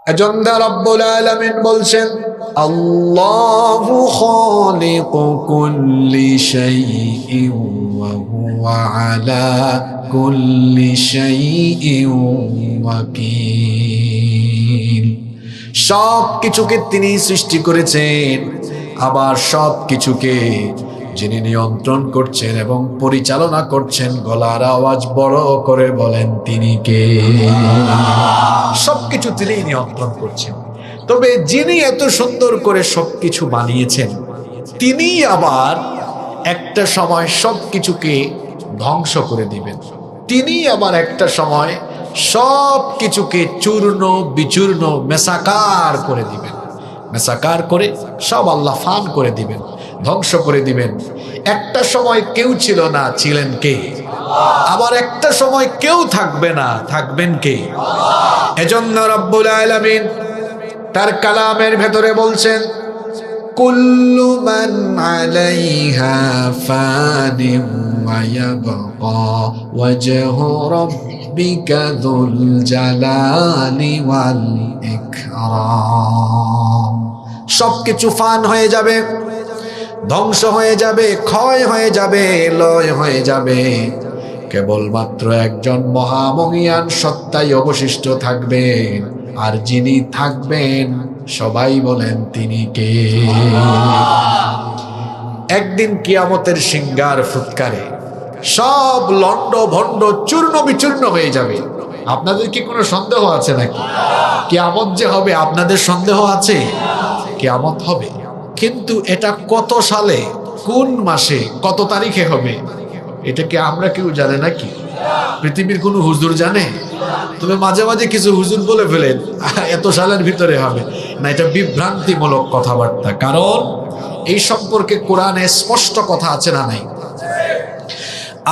এজন্য রব্বুল আলামিন বলছেন, আল্লাহু খালিকু কুল্লি শাইইন ওয়া হুয়া আলা কুল্লি শাইইন ওয়াকিল। সব কিছুকে তিনি সৃষ্টি করেছেন, আবার সব কিছুকে যিনি নিয়ন্ত্রণ করছেন এবং পরিচালনা করছেন, গলার আওয়াজ বড় করে বলেন তিনি কে? সবকিছু তিনি নিয়ন্ত্রণ করছেন। তবে যিনি এত সুন্দর করে সবকিছু বানিয়েছেন, তিনি আবার একটা সময় সবকিছুকে ধ্বংস করে দিবেন। তিনি আবার একটা সময় সব কিছুকে চূর্ণ বিচূর্ণ মেসাকার করে দিবেন। মেসাকার করে সব আল্লাহ ফান করে দিবেন, ধ্বংস করে দিবেন। একটা সময় কেউ ছিল না, ছিলেন কে? আবার একটা সময় কেউ থাকবে না, থাকবেন কে? এজন্য রব্বুল আলামিন তার কালামের ভেতরে বলছেন, কুল্লু মান আলাইহা ফানিন ওয়া ইয়াবকা ওয়াজহু রাব্বিকা যুল জালালি ওয়াল ইকরাম। সবকিছু ফান হয়ে যাবে, ধ্বংস হয়ে যাবে, ক্ষয় হয়ে যাবে, লয় হয়ে যাবে। কেবলমাত্র একজন মহামহিয়ান সত্তাই অবশিষ্ট থাকবেন, আর যিনি থাকবেন সবাই বলেন তিনি কে? একদিন কিয়ামতের সিংহার ফুৎকারে সব লন্ড ভন্ড চূর্ণ বিচূর্ণ হয়ে যাবে। আপনাদের কি কোনো সন্দেহ আছে নাকি কিয়ামত যে হবে? আপনাদের সন্দেহ আছে? কিয়ামত হবে, কিন্তু এটা কত সালে, কোন মাসে, কত তারিখে হবে, এটা কি আমরা কেউ জানে নাকি? পৃথিবীর কোনো হুজুর জানে? তবে মাঝে মাঝে কিছু হুজুর বলে ফেলেন এত সালের ভিতরে হবে না। এটা বিভ্রান্তিমূলক কথাবার্তা, কারণ এই সম্পর্কে কোরআনে স্পষ্ট কথা আছে না নাই?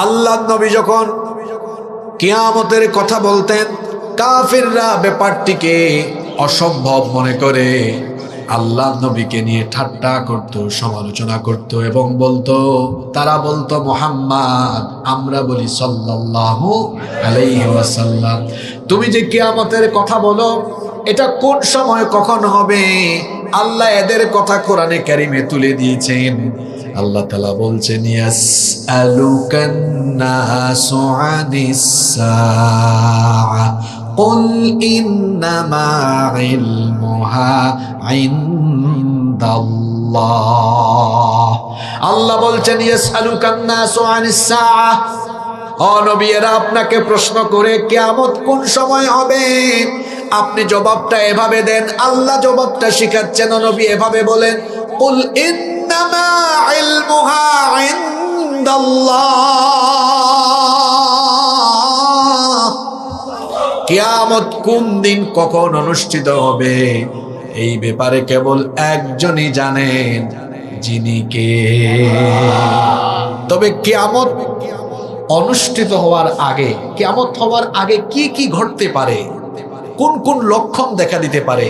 আল্লাহর নবী যখন কিয়ামতের কথা বলতেন, কাফিররা ব্যাপারটিকে অসম্ভব মনে করে আল্লাহ নবীকে নিয়ে ঠাট্টা করত, সমালোচনা করত এবং বলতো, তারা বলতো মুহাম্মদ, আমরা বলি সাল্লাল্লাহু আলাইহি ওয়াসাল্লাম, তুমি যে কিয়ামতের কথা বলো, এটা কোন সময় কখন হবে? আল্লাহ এদের কথা কোরআনে কারিমে তুলে দিয়েছেন। আল্লাহ তাআলা বলছেন, ইয়াসআলুকান নাসু আনিস সাআ কুল ইন্নামা ইলমুহা ইনদাল্লাহ। আল্লাহ বলছেন, ইয়াসআলুকান নাসু আনিস সাআ, ও নবী, এরা আপনাকে প্রশ্ন করে কিয়ামত কোন সময় হবে, আপনি জবাবটা এভাবে দেন। আল্লাহ জবাবটা শিখাচ্ছেন, ও নবী এভাবে বলেন, কুল ইন্নামা ইলমুহা ইনদাল্লাহ। কিয়ামত কোন দিন কখন অনুষ্ঠিত হবে, এই ব্যাপারে কেবল একজনই জানেন, যিনি কে? তবে কিয়ামত অনুষ্ঠিত হওয়ার আগে, কিয়ামত হওয়ার আগে কি কি ঘটতে পারে, কোন কোন লক্ষণ দেখা দিতে পারে,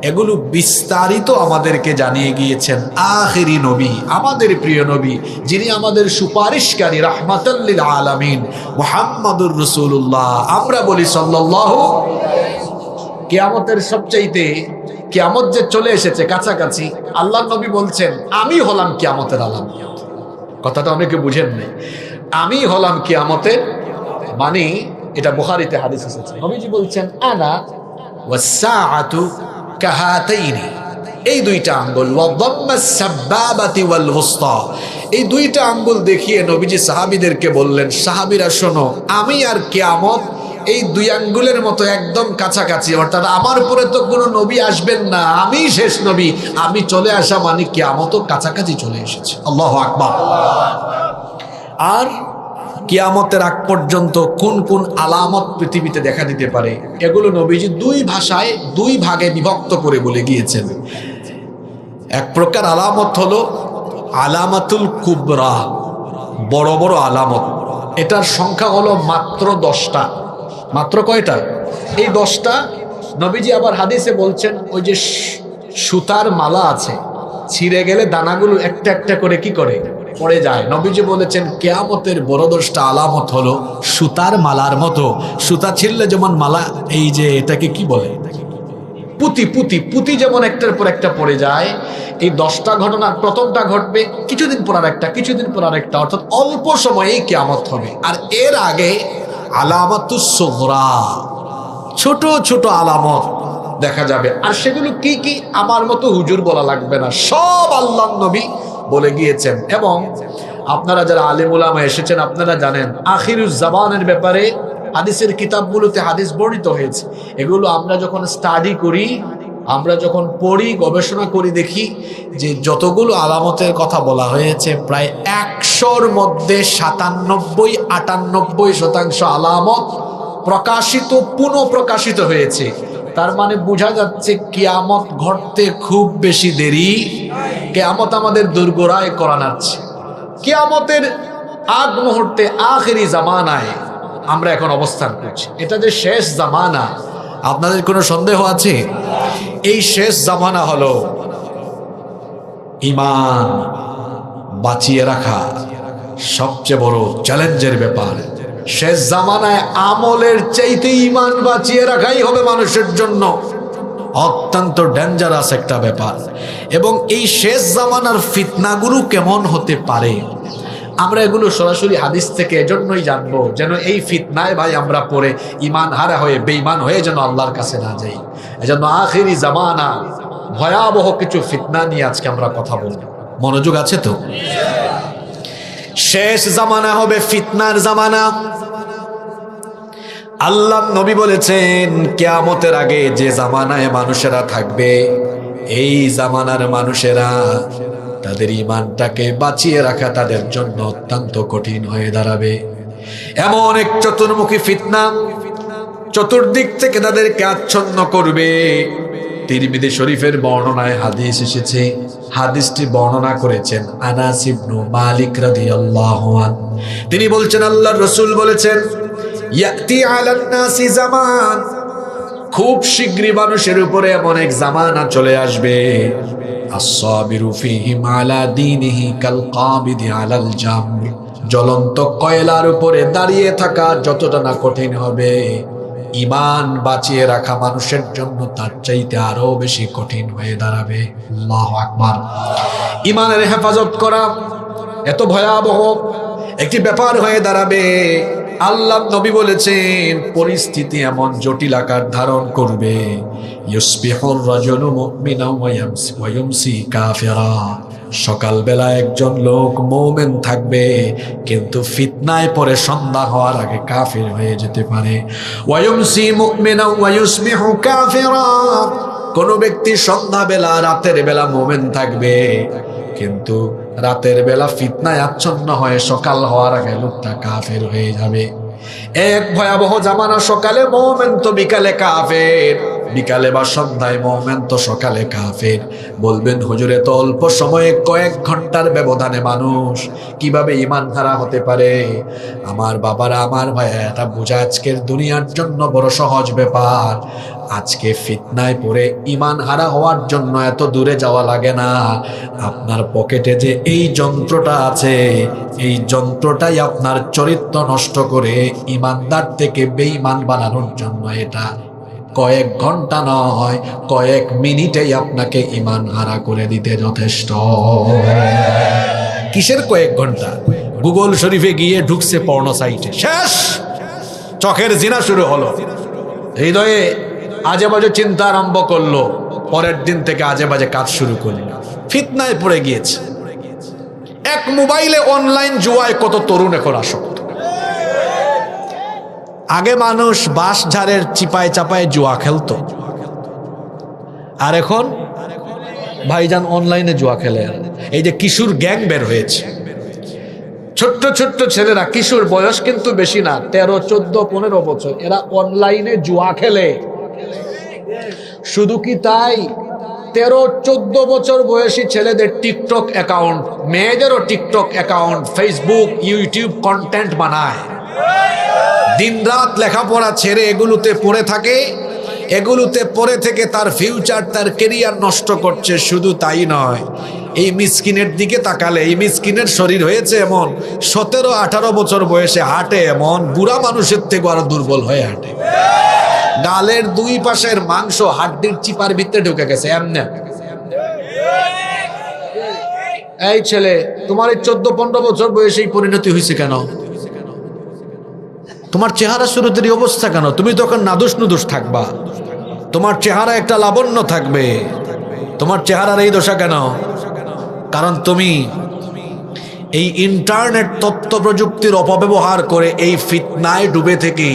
এগুলো বিস্তারিত আমাদেরকে জানিয়ে গিয়েছেন আখিরি নবী, আমাদের প্রিয় নবী, যিনি আমাদের সুপারিশকারী, রাহমাতাল লিল আলামিন, মুহাম্মাদুর রাসূলুল্লাহ। আমরা বলি সাল্লাল্লাহু। কিয়ামতের সবচাইতে, কিয়ামত যে চলে এসেছে কাছাকাছি, আল্লাহর নবী বলছেন, আমি হলাম কিয়ামতের আলামত। কথাটা অনেকে বুঝেন নাই। আমি হলাম কিয়ামতের, মানে এটা বুখারীতে হাদিস এসেছে, নবীজি বলছেন, আনা ওয়াস-সাআতু কাহাতাইনি, এই দুইটা আঙ্গুল, ওয়া দাম্মাস সাবাবাতি ওয়াল ওয়ুসতা, এই দুইটা আঙ্গুল দেখিয়ে নবীজি সাহাবীদেরকে বললেন, সাহাবীরা শোনো, আমি আর কিয়ামত এই দুই আঙ্গুলের মতো একদম কাছাকাছি, অর্থাৎ আমার উপরে তো কোনো নবী আসবেন না, আমি শেষ নবী, আমি চলে আসা মানে কিয়ামতও কাছাকাছি চলে এসেছে। আল্লাহু আকবার। আর কিয়ামতের আগ পর্যন্ত কোন কোন আলামত পৃথিবীতে দেখা দিতে পারে, এগুলো নবীজি দুই ভাষায়, দুই ভাগে বিভক্ত করে বলে গিয়েছেন। এক প্রকার আলামত হলো আলামাতুল কুবরা, বড় বড় আলামত, এটার সংখ্যা হলো মাত্র 10টা। মাত্র কয়টা? এই 10টা। নবীজি আবার হাদিসে বলছেন, ওই যে সুতার মালা আছে, ছিঁড়ে গেলে দানাগুলো একটা একটা করে কি করে পড়ে যায়। নবীজি বলেছেন, কিয়ামতের বড় 10টা আলামত হলো সুতার মালার মতো। সুতা ছিঁড়লে যেমন মালা, এই যে এটাকে কি বলে, পুঁতি পুঁতি পুঁতি যেমন একটার পর একটা পড়ে যায়, এই 10টা ঘটনার প্রথমটা ঘটবে, কিছুদিন পর আরেকটা, কিছুদিন পর আরেকটা, অর্থাৎ অল্প সময়েই কিয়ামত হবে। আর এর আগে আলামাতুস সুগরা, ছোট ছোট আলামত দেখা যাবে। আর সেগুলো কি কি আমার মতো হুজুর বলা লাগবে না, সব আল্লাহর নবী বলে গিয়েছেন। এবং আপনারা যারা আলেম উলামা এসেছেন আপনারা জানেন আখিরুজ জামানের ব্যাপারে হাদিসের কিতাবগুলোতে হাদিস বর্ণিত হয়েছে। এগুলো আমরা যখন স্টাডি করি, আমরা যখন পড়ি, গবেষণা করি, দেখি যে যতগুলো আলামতের কথা বলা হয়েছে প্রায় 100-র মধ্যে 97-98% আলামত প্রকাশিত, পুনঃপ্রকাশিত হয়েছে। তার মানে বোঝা যাচ্ছে কিয়ামত ঘটতে খুব বেশি দেরি, কিয়ামত আমাদের দুর্গোড়ায় করা নাচ্ছে। কিয়ামতের আগ মুহূর্তে আখেরি জামানায় আমরা এখন অবস্থান করছি। এটা যে শেষ জামানা, আপনাদের কোনো সন্দেহ আছে? এই শেষ জামানা হলো ঈমান বাঁচিয়ে রাখা সবচেয়ে বড় চ্যালেঞ্জের ব্যাপার। শেষ জামানায় আমলের চাইতে ঈমান বাঁচিয়ে রাখাই হবে মানুষের জন্য অত্যন্ত ডেঞ্জারাস একটা ব্যাপার। এবং এই শেষ জামানার ফিতনাগুলো কেমন হতে পারে আমরা এগুলো সরাসরি হাদিস থেকে এজন্যই জানবো, যেন এই ফিতনায় ভাই আমরা পড়ে ঈমান হারা হয়ে বেঈমান হয়ে যেন আল্লাহর কাছে না যাই। এজন্য আখিরি জামানা ভয়াবহ কিছু ফিতনা নিয়ে আজকে আমরা কথা বলবো। মনোযোগ আছে তো? শেষ জামানা হবে ফিতনার জামানা। আল্লাহ নবী বলেছেন কিয়ামতের আগে যে জামানায় মানুষেরা থাকবে, এই জামানার মানুষেরা তাদের ঈমানটাকে বাঁচিয়ে রাখা তাদের জন্য অত্যন্ত কঠিন হয়ে দাঁড়াবে। এমন এক চতুর্মুখী ফিতনা চতুর্দিক থেকে তাদেরকে আচ্ছন্ন করবে। তিরমিজি শরীফের বর্ণনায় হাদিস এসেছে, হাদিসটি বর্ণনা করেছেন আনাস ইবনে মালিক রাদিয়াল্লাহু আনহু। তিনি বলছেন আল্লাহর রাসূল বলেছেন ইয়াতি আলান নাসি জামান, খুব শীঘ্রই মানুষের উপরে এমন এক জামানা চলে আসবে আসসাবিরু ফীহিম আলা দীনিহি কাল কাবিদি আলাল জামর, জ্বলন্ত কয়লার উপরে দাঁড়িয়ে থাকা যতটা না কঠিন হবে, ঈমান বাঁচিয়ে রাখা মানুষের জন্য তার চাইতে আরো বেশি কঠিন হয়ে দাঁড়াবে। আল্লাহু আকবার। ঈমানের হেফাজত করা এত ভয়াবহ একটি ব্যাপার হয়ে দাঁড়াবে। আল্লাহ নবী বলেছেন পরিস্থিতি এমন জটিল আকার ধারণ করবে, ইউসবিহুর রাজুলু মুমিনান ওয়া ইউমসি কাফিরা, সকালবেলা একজন লোক মুমিন থাকবে কিন্তু ফিতনায় পড়ে সন্ধ্যা হওয়ার আগে কাফির হয়ে যেতে পারে। ওয়া ইউমসি মুমিনান ওয়া ইউসবিহু কাফিরা, কোন ব্যক্তি সন্ধ্যাবেলা রাতের বেলা মুমিন থাকবে কিন্তু রাতের বেলা ফিতনায় আচ্ছন্ন হয়ে সকাল হওয়ার আগে লোকটা কাফের হয়ে যাবে। এক ভয়াবহ জামানা, সকালে মুমিন তো বিকালে কাফের, বিকালে বা সন্ধ্যায় মুমিন তো সকালে কাফের। বলবেন হুজুর এত অল্প সময়ে কয়েক ঘন্টার ব্যবধানে মানুষ কিভাবে ঈমান হারা হতে পারে? আমার বাবারা, আমার ভাইয়া, এটা বোঝা আজকের দুনিয়ার জন্য বড় সহজ ব্যাপার। আজকে ফিতনায় পড়ে ঈমান হারা হওয়ার জন্য এত দূরে যাওয়া লাগে না। আপনার পকেটে যে এই যন্ত্রটা আছে, এই যন্ত্রটাই আপনার চরিত্র নষ্ট করে ঈমানদার থেকে বেঈমান বানানোর জন্য এটা কয়েক ঘন্টা নয়, কয়েক মিনিটেই আপনাকে ঈমান হারা করে দিতে যথেষ্ট। কিসের কয়েক ঘন্টা? গুগল শরীফে গিয়ে ঢুকছে পর্নো সাইটে, শেষ, চোখের জিনা শুরু হলো, হৃদয়ে আজে বাজে চিন্তা আরম্ভ করলো, পরের দিন থেকে আজে বাজে কাজ শুরু করলো, ফিতনায় পড়ে গিয়েছে। এক মোবাইলে অনলাইন জুয়ায় কত তরুণ এখন আসক্ত। আগে মানুষ বাঁশ ঝাড়ের চিপায় চাপায় জুয়া খেলতো, আর এখন ভাইজান অনলাইনে জুয়া খেলে। এই যে কিশোর গ্যাং বের হয়েছে, ছোট্ট ছোট্ট ছেলেরা, কিশোর বয়স কিন্তু বেশি না, 13, 14, 15 বছর, এরা অনলাইনে জুয়া খেলে। শুধু কি তাই, 13, 14 বছর বয়সী ছেলেদের টিকটক অ্যাকাউন্ট, মেয়েদেরও TikTok account, Facebook, YouTube content বানায়। দিনরাত লেখাপড়া ছেড়ে এগুলোতে পড়ে থাকে, এগুলোতে পড়ে থেকে তার ফিউচার, তার কেরিয়ার নষ্ট করছে। শুধু তাই নয়, এই মিসকিনের দিকে তাকালে, এই মিসকিনের শরীর হয়েছে এমন, 17, 18 বছর বয়সে হাঁটে এমন, বুড়া মানুষের থেকে আরো দুর্বল হয়ে হাঁটে। গালের দুই পাশের মাংস হাড্ডির চিপার ভিতরে ঢুকে গেছে এমনে। এই ছেলে, তোমার এই 14-15 বছর বয়সে এই পরিণতি হয়েছে কেন? তোমার চেহারা শুরুতের অবস্থা কেন? তুমি তখন নাদুস নুদুস থাকবা, তোমার চেহারা একটা লাবণ্য থাকবে, তোমার চেহারার এই দশা কেন? কারণ তুমি এই ইন্টারনেট তথ্য প্রযুক্তির অপব্যবহার করে এই ফিতনায় ডুবে থেকে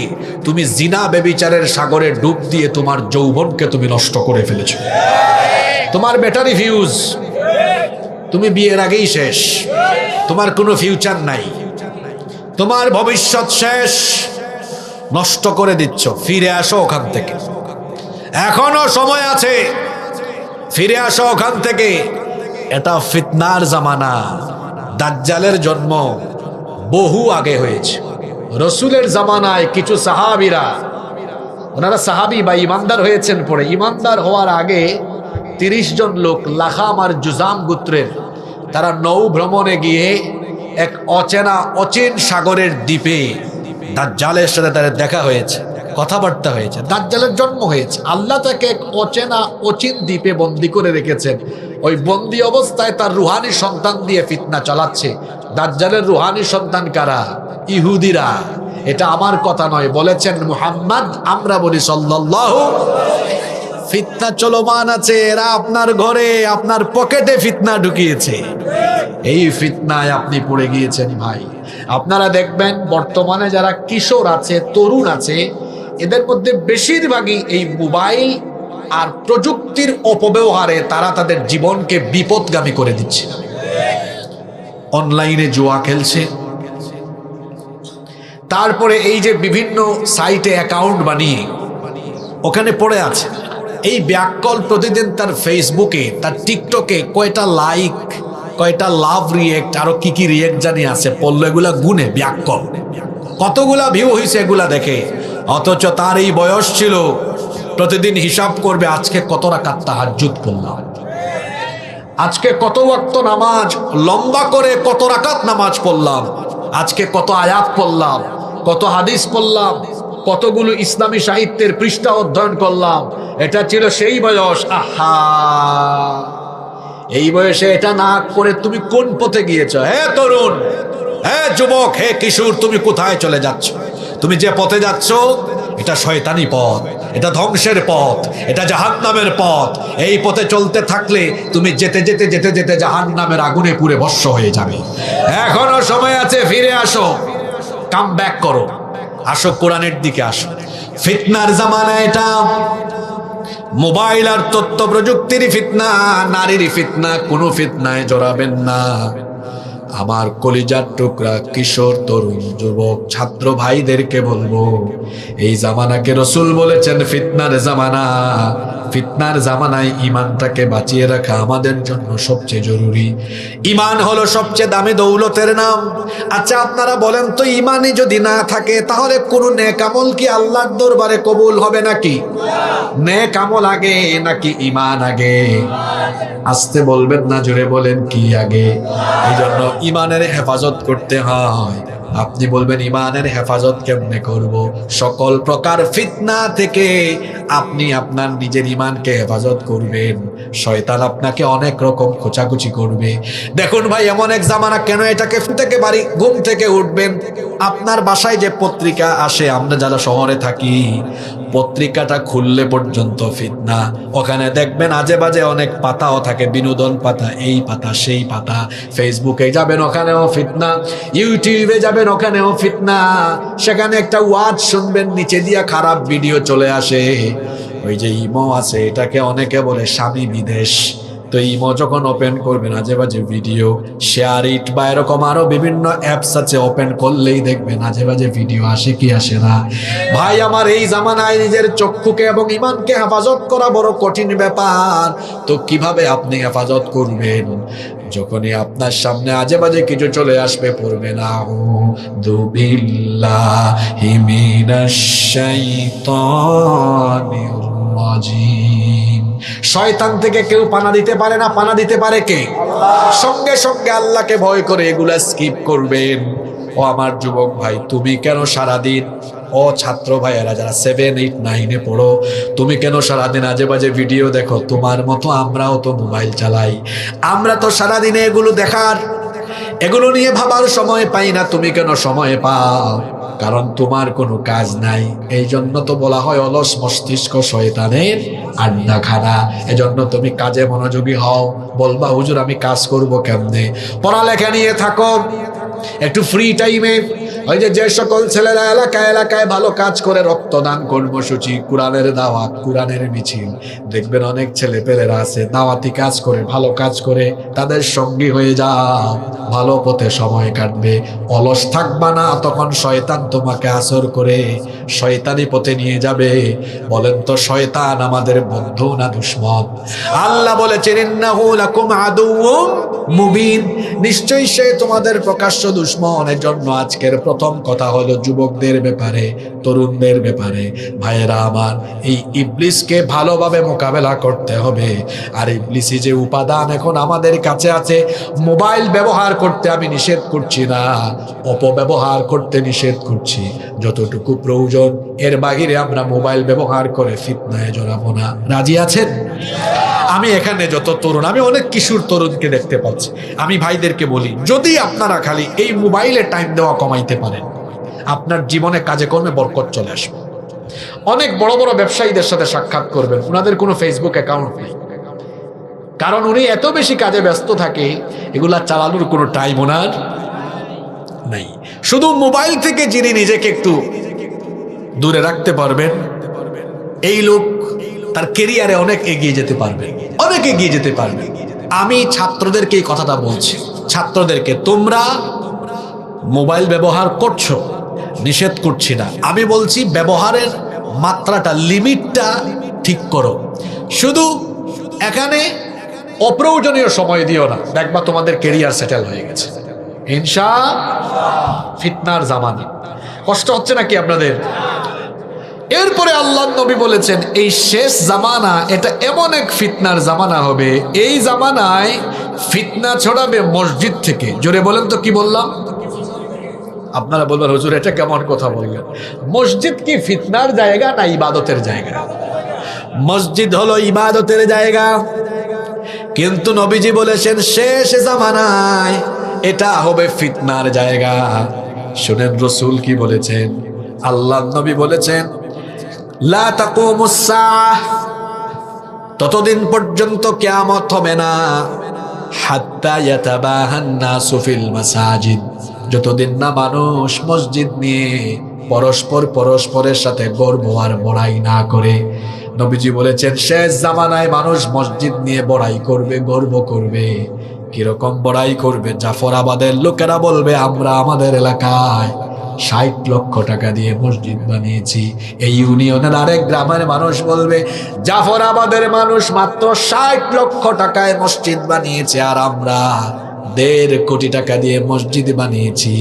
তুমি জিনা ব্যভিচারের সাগরে ডুব দিয়ে তোমার যৌবনকে তুমি নষ্ট করে ফেলেছো। তোমার ব্যাটারি ফিউজ, তুমি বিয়ের আগেই শেষ, তোমার কোনো ফিউচার নাই, তোমার ভবিষ্যৎ শেষ, নষ্ট করে দিচ্ছ। ফিরে আসো ওখান থেকে, এখনো সময় আছে, ফিরে আসো ওখান থেকে। এটা ফিতনার জামানা। দাজ্জালের জন্ম বহু আগে হয়েছে। রসুলের জামানায় কিছু সাহাবীরা, ওনারা সাহাবী বা ইমানদার হয়েছেন পরে, ইমানদার হওয়ার আগে 30 জন লোক লাখাম আর জুজাম গোত্রের, তারা নৌ ভ্রমণে গিয়ে এক অচিন সাগরের দ্বীপে দাজ্জালের সাথে তাদের দেখা হয়েছে, কথাবার্তা হয়েছে, দাজ্জালের জন্ম হয়েছে। আল্লাহ তাকে এক অচিন দ্বীপে বন্দি করে রেখেছেন। ওই বন্দি অবস্থায় তার রুহানি সন্তান দিয়ে ফিতনা চালাচ্ছে। দাজ্জালের রুহানি সন্তান কারা? ইহুদিরা। এটা আমার কথা নয়, বলেছেন মুহাম্মদ, আমরা বলি সাল্লাল্লাহু। ফিতনা চলমান আছে, এরা আপনার ঘরে আপনার পকেটে ফিতনা ঢুকিয়েছে। এই ফিতনায় আপনি পড়ে গিয়েছেন ভাই। আপনারা দেখবেন বর্তমানে যারা কিশোর আছে, তরুণ আছে, এদের মধ্যে বেশিরভাগই এই মোবাইল আর প্রযুক্তির অপব্যবহারে তারা তাদের জীবনকে বিপদগামী করে দিচ্ছে। অনলাইনে জুয়া খেলছে, তারপরে এই যে বিভিন্ন সাইটে অ্যাকাউন্ট বানিয়ে ওখানে পড়ে আছে। এই ব্যাককল প্রতিদিন তার ফেসবুকে, তার টিকটকে কয়টা লাইক, কয়টা লাভ রিয়েক্ট, আরো কি কি রিয়েক্ট জানি আছে, পড়লো এগুলা গুনে ব্যাককল কতগুলা ভিউ হয়েছে এগুলা দেখে। অথচ তার এই বয়স ছিল, প্রতিদিন হিসাব করবে আজকে কত রাকাত তাহাজ্জুদ পড়লাম, আজকে কত ওয়াক্ত নামাজ লম্বা করে কত রাকাত নামাজ পড়লাম, আজকে কত আয়াত পড়লাম, কত হাদিস পড়লাম, কতগুলো ইসলামী সাহিত্যের পৃষ্ঠা অধ্যয়ন করলাম। এটা ছিল সেই বয়স। আহা, এই বয়সে এটা না করে তুমি কোন পথে গিয়েছ? হে তরুণ, হে যুবক, হে কিশোর, তুমি কোথায় চলে যাচ্ছ? তুমি যে পথে যাচ্ছ এটা শয়তানি পথ, এটা ধ্বংসের পথ, এটা জাহান্নামের পথ। এই পথে চলতে থাকলে তুমি যেতে যেতে যেতে যেতে জাহান্নামের আগুনে পুড়ে ভস্ম হয়ে যাবে। এখনো সময় আছে, ফিরে আসো, কাম ব্যাক করো, আসো কোরআনের দিকে আসো। ফিতনার জামানা এটা। মোবাইল আর তথ্য প্রযুক্তির ফিতনা, নারীর ফিতনা, কোনো ফিতনায় জড়াবেন না। আমার কলিজার টুকরা কিশোর, তরুণ, যুবক, ছাত্র ভাইদেরকে বলবো, এই জামানাকে রসুল বলেছেন ফিতনার জামানা। ফিতনার জামানায় ইমানটাকে বাঁচিয়ে রাখা আমাদের জন্য সবচেয়ে জরুরি। ইমান হলো সবচেয়ে দামি দৌলতের নাম। আচ্ছা আপনারা বলেন তো, ইমানই যদি না থাকে তাহলে কোন নেক আমল কি আল্লাহর দরবারে কবুল হবে নাকি? নেক আমল আগে নাকি ইমান আগে? আসতে বলবেন না, জোরে বলেন কি আগে? এই জন্য ইমানের হেফাজত করতে হয়। আপনি বলবেন ইমানের হেফাজত কেমনে করব? সকল প্রকার ফিতনা থেকে আপনি আপনার নিজের ইমানকে হেফাজত করবেন। শয়তান আপনাকে অনেক রকম খোঁচাখুচি করবে। দেখুন ভাই, এমন এক জামানা, কেন এটাকে থেকে বাড়ি ঘুম থেকে উঠবেন, আপনার বাসায় যে পত্রিকা আসে, আমরা যারা শহরে থাকি, পত্রিকাটা খুললে পর্যন্ত ফিতনা। ওখানে দেখবেন আজে বাজে অনেক পাতাও থাকে, বিনোদন পাতা, এই পাতা সেই পাতা। ফেসবুকে যাবেন, ওখানেও ফিতনা। ইউটিউবে যাবেন, ওখানেও ফিতনা। সেখানে একটা ওয়াজ শুনবেন, নিচে দিয়া খারাপ ভিডিও চলে আসে। ওই যে ইমো আছে, এটাকে অনেকে বলে স্বামী বিদেশ। তো ইমো যখন ওপেন করবেন, আজে বাজে ভিডিও, শেয়ার ইট বা এরকম আরো বিভিন্ন অ্যাপস আছে, ওপেন করলেই দেখবেন আজে বাজে ভিডিও আসে কি আসে না। ভাই আমার, এই জামানায় নিজের চক্ষুকে এবং ইমানকে হেফাজত করা বড় কঠিন ব্যাপার। তো কিভাবে আপনি হেফাজত করবেন? যখনই আপনার সামনে আজে বাজে কিছু চলে আসবে, পড়বেন আউযু বিল্লাহি মিনাশ শাইতানির রাজিম। শয়তান থেকে কেউ পানা দিতে পারে না। পানা দিতে পারে কে? সঙ্গে সঙ্গে আল্লাহকে ভয় করে এগুলা স্কিপ করবেন। ও আমার যুবক ভাই, তুমি কেন সারাদিন ও ছাত্র ভাইয়েরা যারা 7, 8, 9-এ পড়ো, তুমি কেন সারাদিন আজে বাজে ভিডিও দেখো? তোমার মতো আমরাও তো মোবাইল চালাই, আমরা তো সারাদিনে এগুলো দেখার, এগুলো নিয়ে ভাবার সময় পাই না। তুমি কেন সময় পাও? কারণ তোমার কোনো কাজ নাই। এই জন্য তো বলা হয় অলস মস্তিষ্ক শয়তানের আড্ডাখানা। এজন্য তুমি কাজে মনোযোগী হও। বলবা হুজুর আমি কাজ করব কেমনে? পড়ালেখা নিয়ে থাকো। একটু ফ্রি টাইমে ওই যে সকল ছেলেরা এলাকায় এলাকায় ভালো কাজ করে, রক্তদান কর্মসূচি, কোরআনের দাওয়াত, কোরআনের মিছিল, দেখবেন অনেক ছেলে পেলেরা আছে দাওয়াতি কাজ করে, ভালো কাজ করে, তাদের সঙ্গী হয়ে যাও, ভালো পথে সময় কাটবে। অলস থাকবা না, তখন শয়তান তোমাকে আসর করে শয়তানি পথে নিয়ে যাবে। বলেন তো শয়তান আমাদের বন্ধু না দুশমন? আল্লাহ বলেছেন ইন্নাহু লাকুম আদুউম মুবিন, নিশ্চয়ই সে তোমাদের প্রকাশ্য দুশমন। এর জন্য আজকের প্রথম কথা হলো যুবকদের ব্যাপারে, তরুণদের ব্যাপারে। ভাইয়েরা আমার, এই ইবলিসকে ভালোভাবে মোকাবেলা করতে হবে। আর ইবলিসি যে উপাদান এখন আমাদের কাছে আছে, মোবাইল ব্যবহার করতে আমি নিষেধ করছি না, অপব্যবহার করতে নিষেধ করছি। যতটুকু প্রয়োজন এর বাহিরে আমরা মোবাইল ব্যবহার করে ফিতনায় জড়াবো না। রাজি আছেন? আমি এখানে যত তরুণ, আমি অনেক কিশোর তরুণকে দেখতে পাচ্ছি। আমি ভাইদেরকে বলি, যদি আপনারা খালি এই মোবাইলে টাইম দেওয়া কমাইতে পারেন, আপনার জীবনে কাজে কর্মে বরকত চলে আসবে। অনেক বড় বড় ব্যবসায়ীদের সাথে সাক্ষাৎ করবেন, ওনাদের কোনো ফেসবুক অ্যাকাউন্ট নেই, কারণ উনি এত বেশি কাজে ব্যস্ত থাকে, এগুলা চালানোর কোনো টাইম ওনার নাই। শুধু মোবাইল থেকে যিনি নিজেকে একটু দূরে রাখতে পারবেন, এই লোক তার কেরিয়ারে অনেক এগিয়ে যেতে পারবে, অনেক এগিয়ে যেতে পারবে। আমি ছাত্রদেরকে এই কথাটা বলছি, ছাত্রদেরকে তোমরা মোবাইল ব্যবহার করছো, নিষেধ করছি না, আমি বলছি ব্যবহারের মাত্রাটা, লিমিটটা ঠিক করো। শুধু এখানে অপ্রয়োজনীয় সময় দিও না, দেখবা তোমাদের কেরিয়ার সেটেল হয়ে গেছে ইনশাআল্লাহ। ফিতনার জামানা, কষ্ট হচ্ছে নাকি আপনাদের? এরপরে আল্লাহ নবী বলেছেন এই শেষ জামানা এটা এমন এক ফিতনার জামানা হবে, এই জামানায় ফিতনা ছড়াবে মসজিদ থেকে। জোরে বলেন তো কি বললাম? আপনারা বলবেন হুজুর এটা কেমন কথা বললেন? মসজিদ কি ফিতনার জায়গা না ইবাদতের জায়গা? মসজিদ হলো ইবাদতের জায়গা, কিন্তু নবীজি বলেছেন শেষ জামানায় এটা হবে ফিতনার জায়গা। শুনেন রাসূল কি বলেছেন? আল্লাহ নবী বলেছেন লা তাকুমুস সাআহ, ততদিন পর্যন্ত কিয়ামত হবে না, হাত্তা ইয়াতাবাহান নাসু ফিল মাসাজিদ, যতদিন না মানুষ মসজিদ নিয়ে পরস্পরের সাথে গর্ব আর বড়াই না করে। নবীজি বলেছেন শেষ জামানায় মানুষ মসজিদ নিয়ে বড়াই করবে, গর্ব করবে। কিরকম বড়াই করবে? জাফরাবাদের লোকেরা বলবে আমরা আমাদের এলাকায় 60 লক্ষ টাকা দিয়ে মসজিদ বানিয়েছি। এই ইউনিয়নের আরেক গ্রামের মানুষ বলবে জাফরাবাদের মানুষ মাত্র 60 লক্ষ টাকায় মসজিদ বানিয়েছে, আর আমরা 1.5 কোটি টাকা দিয়ে মসজিদ বানিয়েছি।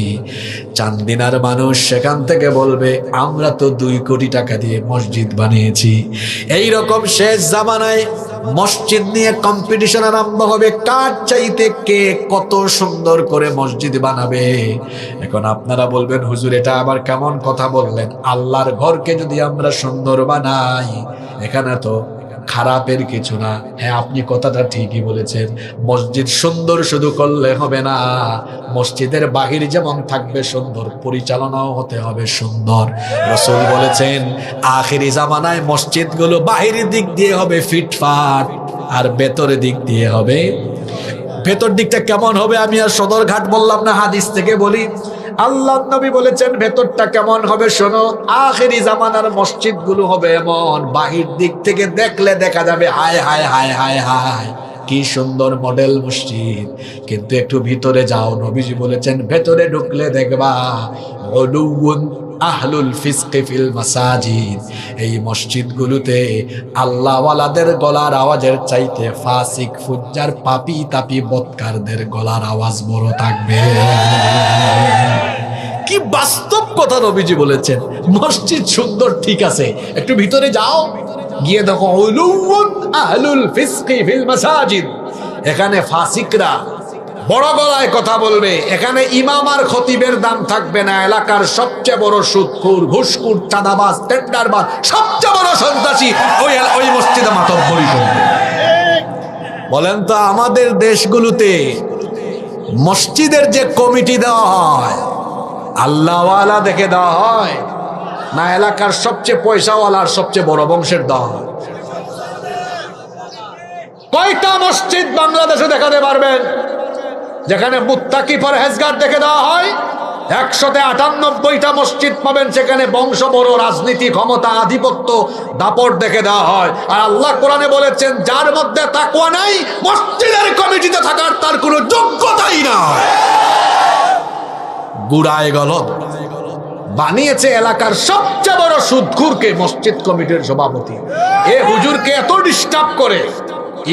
চান্দিনার মানুষ সেখান থেকে বলবে আমরা তো 2 কোটি টাকা দিয়ে মসজিদ বানিয়েছি। এই রকম শেষ জামানায় মসজিদ নিয়ে কম্পিটিশন আরম্ভ হবে, কার চাইতে কে কত সুন্দর করে মসজিদ বানাবে। এখন আপনারা বলবেন হুজুর এটা আবার কেমন কথা বললেন? আল্লাহর ঘরকে যদি আমরা সুন্দর বানাই, এখানে তো খারাপের কিছু না। হ্যাঁ, আপনি কথাটা ঠিকই বলেছেন। মসজিদ সুন্দর শুধু করলে হবে না, মসজিদের বাহির যেমন থাকবে সুন্দর, পরিচালনাও হতে হবে সুন্দর। রাসূল বলেছেন আখিরি জামানায় মসজিদগুলো বাহিরের দিক দিয়ে হবে ফিটফাট, আর ভেতরের দিক দিয়ে হবে। ভেতর দিকটা কেমন হবে আমি আর সদরঘাট বললাম না, হাদিস থেকে বলি। আল্লাহ নবী বলেছেন ভেতরটা কেমন হবে শোনো, আখেরি জামানার মসজিদগুলো হবে এমন, বাহির দিক থেকে দেখলে দেখা যাবে হায় হায় হায় হায় হায় কি সুন্দর মডেল মসজিদ, কিন্তু একটু ভিতরে যাও, নবীজি বলেছেন ভেতরে ঢুকলে দেখবা উলুউন আহলুল ফিসকি ফিল মাসাজিদ, এই মসজিদগুলোতে আল্লাহওয়ালাদের গলার আওয়াজের চাইতে ফাসিক ফুজ্জার পাপী তাপী বদকারদের গলার আওয়াজ বড় থাকবে। কি বাস্তব কথা নবীজি বলেছেন। মসজিদ সুন্দর ঠিক আছে, একটু ভিতরে যাও, গিয়ে দেখো উলুউন আহলুল ফিসকি ফিল মাসাজিদ, এখানে ফাসিকরা বড় গলায় কথা বলবে। এখানে ইমাম আর খতিবের দাম থাকবে না। এলাকার সবচেয়ে বড় সুদখোর, ঘুষখোর, চাঁদাবাজ, টেন্ডারবাজ, সবচেয়ে বড় সন্ত্রাসী ওই মসজিদে মাতব্বরি করবে। বলেন তো আমাদের দেশগুলোতে মসজিদের যে কমিটি দেওয়া হয়, আল্লাহওয়ালা দেখে দেওয়া হয় না এলাকার সবচেয়ে পয়সাওয়ালার সবচেয়ে বড় বংশের দেওয়া হয়? কয়টা মসজিদ বাংলাদেশে দেখাতে পারবেন যেখানে মুত্তাকি পরহেজগার দেখে দেওয়া হয়? 198টা মসজিদ পাবেন সেখানে বংশ বড়, রাজনীতি, ক্ষমতা, আধিপত্য, দাপট দেখে দেওয়া হয়। আর আল্লাহ কোরআনে বলেছেন যার মধ্যে তাকওয়া নাই মসজিদের কমিটিতে থাকার তার কোনো যোগ্যতাই নাই। গুড়ায় গলদ বানিয়েছে এলাকার সবচেয়ে বড় সুদখোরকে মসজিদ কমিটির সভাপতি। এ হুজুরকে এত ডিস্টার্ব করে,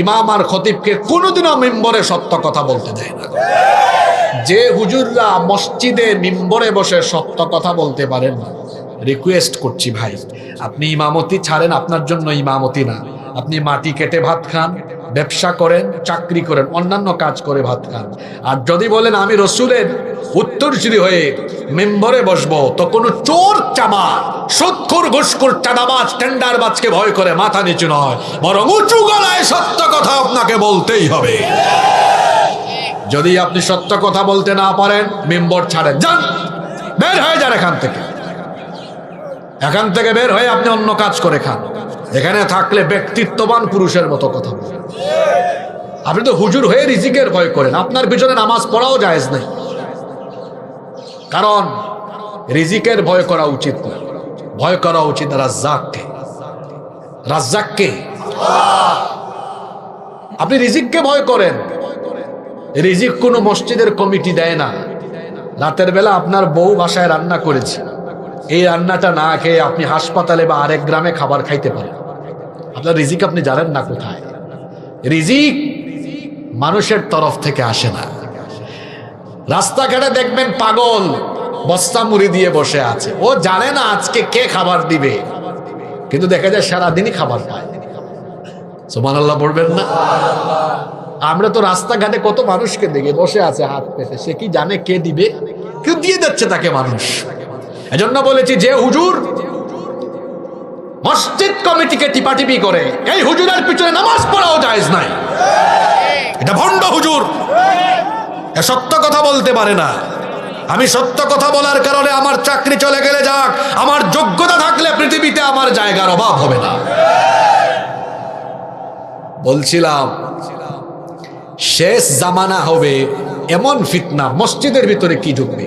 ইমাম আর খতিবকে কোনোদিনও মিম্বরে সত্য কথা বলতে দেয় না। যে হুজুররা মসজিদে মিম্বরে বসে সত্য কথা বলতে পারেন না, রিকোয়েস্ট করছি ভাই, আপনি ইমামতি ছাড়েন, আপনার জন্য ইমামতি না। আপনি মাটি কেটে ভাত খান, ব্যবসা করেন, চাকরি করেন, অন্যান্য কাজ করে ভাত খান। আর যদি বলেন আমি রসুলের উত্তরসূরি হয়ে মেম্বরে বসবো, তো কোনো চোর চামার, সুদখোর, ঘুষখোর, চাঁদাবাজ, টেন্ডারবাজকে ভয় করে মাথা নিচু নয়, বরং উঁচু গলায় সত্য কথা আপনাকে বলতেই হবে। যদি আপনি সত্য কথা বলতে না পারেন, মেম্বর ছাড়েন, যান, বের হয়ে যান এখান থেকে। এখান থেকে বের হয়ে আপনি অন্য কাজ করে খান। এখানে থাকলে ব্যক্তিত্ববান পুরুষের মতো কথা বলেন। আপনি তো হুজুর হয়ে রিজিকের ভয় করেন, আপনার পিছনে নামাজ পড়াও জায়েজ নেই, কারণ রিজিকের ভয় করা উচিত না। ভয় করা উচিত রাজ্জাককে। রাজ্জাককে আপনি রিজিককে ভয় করেন। রিজিক কোনো মসজিদের কমিটি দেয় না। রাতের বেলা আপনার বউ বাসায় রান্না করেছে, এই রান্নাটা না খেয়ে আপনি হাসপাতালে বা আরেক গ্রামে খাবার খাইতে পারেন। আপনার রিজিক আপনি জানেন না কোথায়। রিজিক মানুষের তরফ থেকে আসে না। রাস্তাঘাটে দেখবেন পাগল বস্তা মুড়ি দিয়ে বসে আছে, ও জানে না আজকে কে খাবার দিবে, কিন্তু দেখা যায় সারাদিনই খাবার পায়। সুবহানাল্লাহ পড়বেন না? আমরা তো রাস্তাঘাটে কত মানুষকে দেখে বসে আছে হাত পেতে, সে কি জানে কে দিবে? কেউ দিয়ে যাচ্ছে তাকে মানুষ। এজন্য বলেছি, যে হুজুর মসজিদ কমিটিকে টিপাটিপি করে, এই হুজুরের পিছনে নামাজ পড়াও জায়েজ নাই। এটা ভণ্ড হুজুর, এ সত্য কথা বলতে পারে না। আমি সত্য কথা বলার কারণে আমার চাকরি চলে গেলে যাক, আমার যোগ্যতা থাকলে পৃথিবীতে আমার জায়গার অভাব হবে না। বলছিলাম শেষ জামানা হবে এমন ফিতনা, মসজিদের ভিতরে কি ঢুকবে?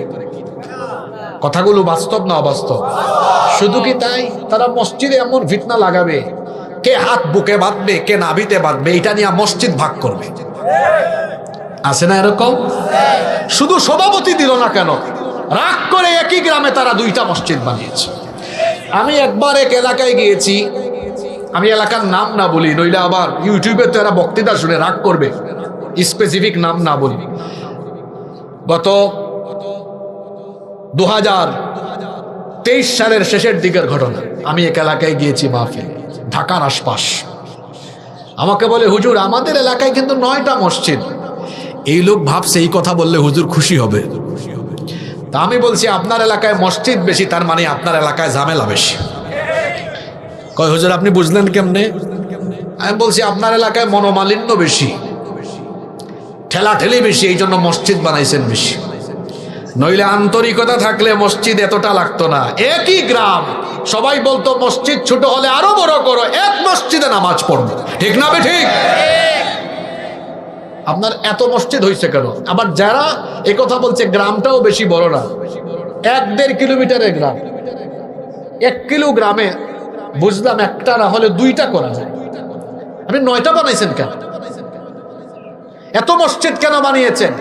কথাগুলো বাস্তব না অবাস্তব? শুধু কি তাই, তারা মসজিদে এমন ফিতনা লাগাবে, কে হাত বুকে বাঁধবে, কে নাভিতে বাঁধবে, এটা নিয়ে মসজিদ ভাগ করবে। আছে না এরকম? শুধু সভাপতি দিল না কেন, রাগ করে একই গ্রামে তারা 2টা মসজিদ বানিয়েছে। আমি একবার এক এলাকায় গিয়েছি, আমি এলাকার নাম না বলি, নইলে আবার ইউটিউবে তো এরা বক্তৃতা শুনে রাগ করবে, স্পেসিফিক নাম না বলি। গত 2023 সালের শেষের দিকের ঘটনা, আমি এক এলাকায় গিয়েছি মাহফিল, ঢাকার আশপাশ। আমাকে বলে, হুজুর আমাদের এলাকায় কিন্তু 9টা মসজিদ। এই লোক ভাবছে এই কথা বললে হুজুর খুশি হবে। তা আমি বলছি, আপনার এলাকায় মসজিদ বেশি, তার মানে আপনার এলাকায় ঝামেলা বেশি। কয় হুজুর আপনি বুঝলেন কেমনে? আমি বলছি, আপনার এলাকায় মনোমালিন্য বেশি, ঠেলাঠেলি বেশি, এই জন্য মসজিদ বানাইছেন বেশি। নইলে আন্তরিকতা থাকলে মসজিদ এতটা লাগতো না। একই গ্রাম, সবাই বলতো মসজিদ ছোট হলে আরো বড় করো, এক মসজিদে নামাজ পড়বো, ঠিক না? ঠিক। আপনার এত মসজিদ হয়েছে কেন? আবার যারা এই কথা বলছে, গ্রামটাও বেশি বড় না, 1-1.5 কিলোমিটারের গ্রাম। 1 কিলো গ্রামে বুঝলাম একটা না হলে 2টা করা যায়, আপনি 9টা বানাইছেন কেন? এত মসজিদ কেন বানিয়েছেন?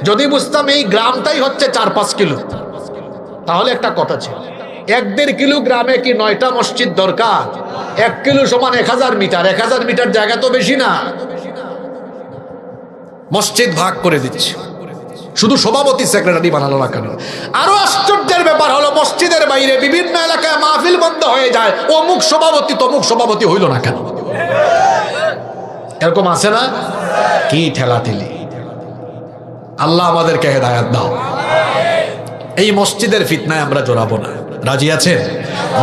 যদি বুঝতাম এই গ্রামটাই হচ্ছে 4-5 কিলো, তাহলে একটা কথা ছিল। 1-1.5 কিলো গ্রামে কি 9টা মসজিদ দরকার? 1 কিলো সমান 1000 মিটার, 1000 মিটার জায়গা তো বেশি না। মসজিদ ভাগ করে দিচ্ছে, শুধু সভাপতি সেক্রেটারি বানালো না কেন? আরো আশ্চর্যের ব্যাপার হলো, মসজিদের বাইরে বিভিন্ন এলাকায় মাহফিল বন্ধ হয়ে যায়, অমুক সভাপতি তমুক সভাপতি হইল না কেন? এরকম আছে না? কি ঠেলাঠেলি! আল্লাহ আমাদেরকে হেদায়াত দাও। এই মসজিদের ফিতনায় আমরা জড়াবো না, রাজি আছেন?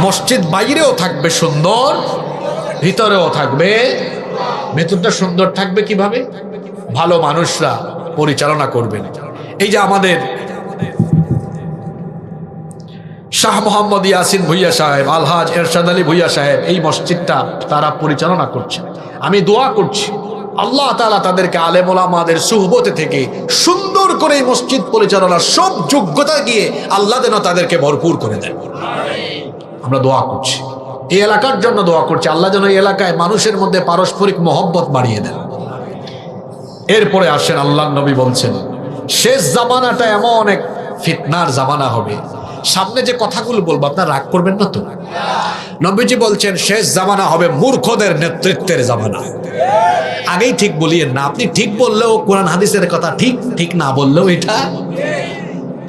মসজিদ বাইরেও থাকবে সুন্দর, ভিতরেও থাকবে। ভেতরটা সুন্দর থাকবে কিভাবে? ভালো মানুষরা পরিচালনা করবেন। এই যে আমাদের শাহ মোহাম্মদ ইয়াসিন ভুইয়া সাহেব, আলহাজ এরশাদ আলী ভুইয়া সাহেব, এই মসজিদটা তারা পরিচালনা করছে। আমি দোয়া করছি আল্লাহ তাআলা তাদেরকে আলেম ওলামাদের সুহবতে থেকে সুন্দর করে এই মসজিদ পরিচালনার সব যোগ্যতা গিয়ে আল্লাহ যেন তাদেরকে ভরপুর করে দেন। আমরা দোয়া করছি, এই এলাকার জন্য দোয়া করছি, আল্লাহ যেন এই এলাকায় মানুষের মধ্যে পারস্পরিক মহব্বত বাড়িয়ে দেন। এরপরে আসেন, আল্লাহর নবী বলছেন শেষ জামানাটা এমন এক ফিতনার জামানা হবে। সামনে যে কথাগুলো বলবো আপনারা রাগ করবেন না তো? নবীজি বলছেন শেষ জামানা হবে মূর্খদের নেতৃত্বের জামানা। আগেই ঠিক বলিয়েন না, আপনি ঠিক বললেও কোরআন হাদিসের কথা ঠিক, ঠিক না বললেও এটা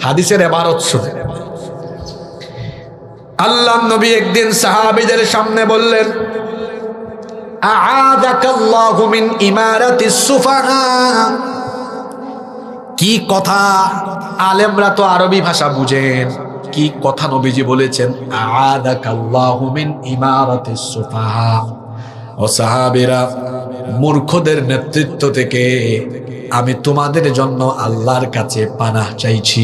হাদিসের ইবারত শুনে। আল্লাহর নবী একদিন সাহাবীদের সামনে বললেন, আ'আদাকাল্লাহু মিন ইমারাতিস সুফাহা। কি কথা! আলেমরা তো আরবি ভাষা বুঝেন। কি কথা নবীজি বলেছেন, আ'আদাকাল্লাহু মিন ইমারাতিস সুফাহা। ও সাহাবীরা, মূর্খদের নেতৃত্ব থেকে আমি তোমাদের জন্য আল্লাহর কাছে পানাহ চাইছি।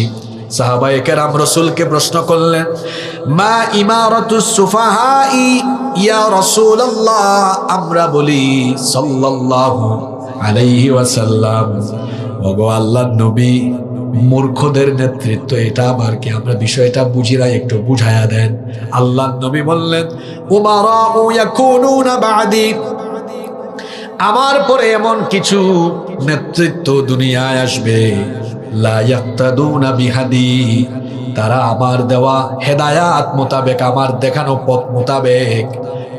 সাহাবায়ে কেরাম রাসূলকে প্রশ্ন করলেন, মা ইমারাতুস সুফাহাই ইয়া রাসূলুল্লাহ। আমরা বলি সাল্লাল্লাহু আলাইহি ওয়াসাল্লাম, ওগো আল্লাহর নবী, মূর্খদের নেতৃত্ব এটা আবার কি? আমরা বিষয়টা বুঝি না, একটু বুঝায়া দেন। আল্লাহর নবী বললেন, উমারাউ ইয়াকুনুনা বা'দি। আমার পরে এমন কিছু নেতৃত্ব দুনিয়ায় আসবে, লা ইয়াক্তাদুনা বিহাদি। তারা আমার দেওয়া হেদায়াত মোতাবেক, আমার দেখানো পথ মোতাবেক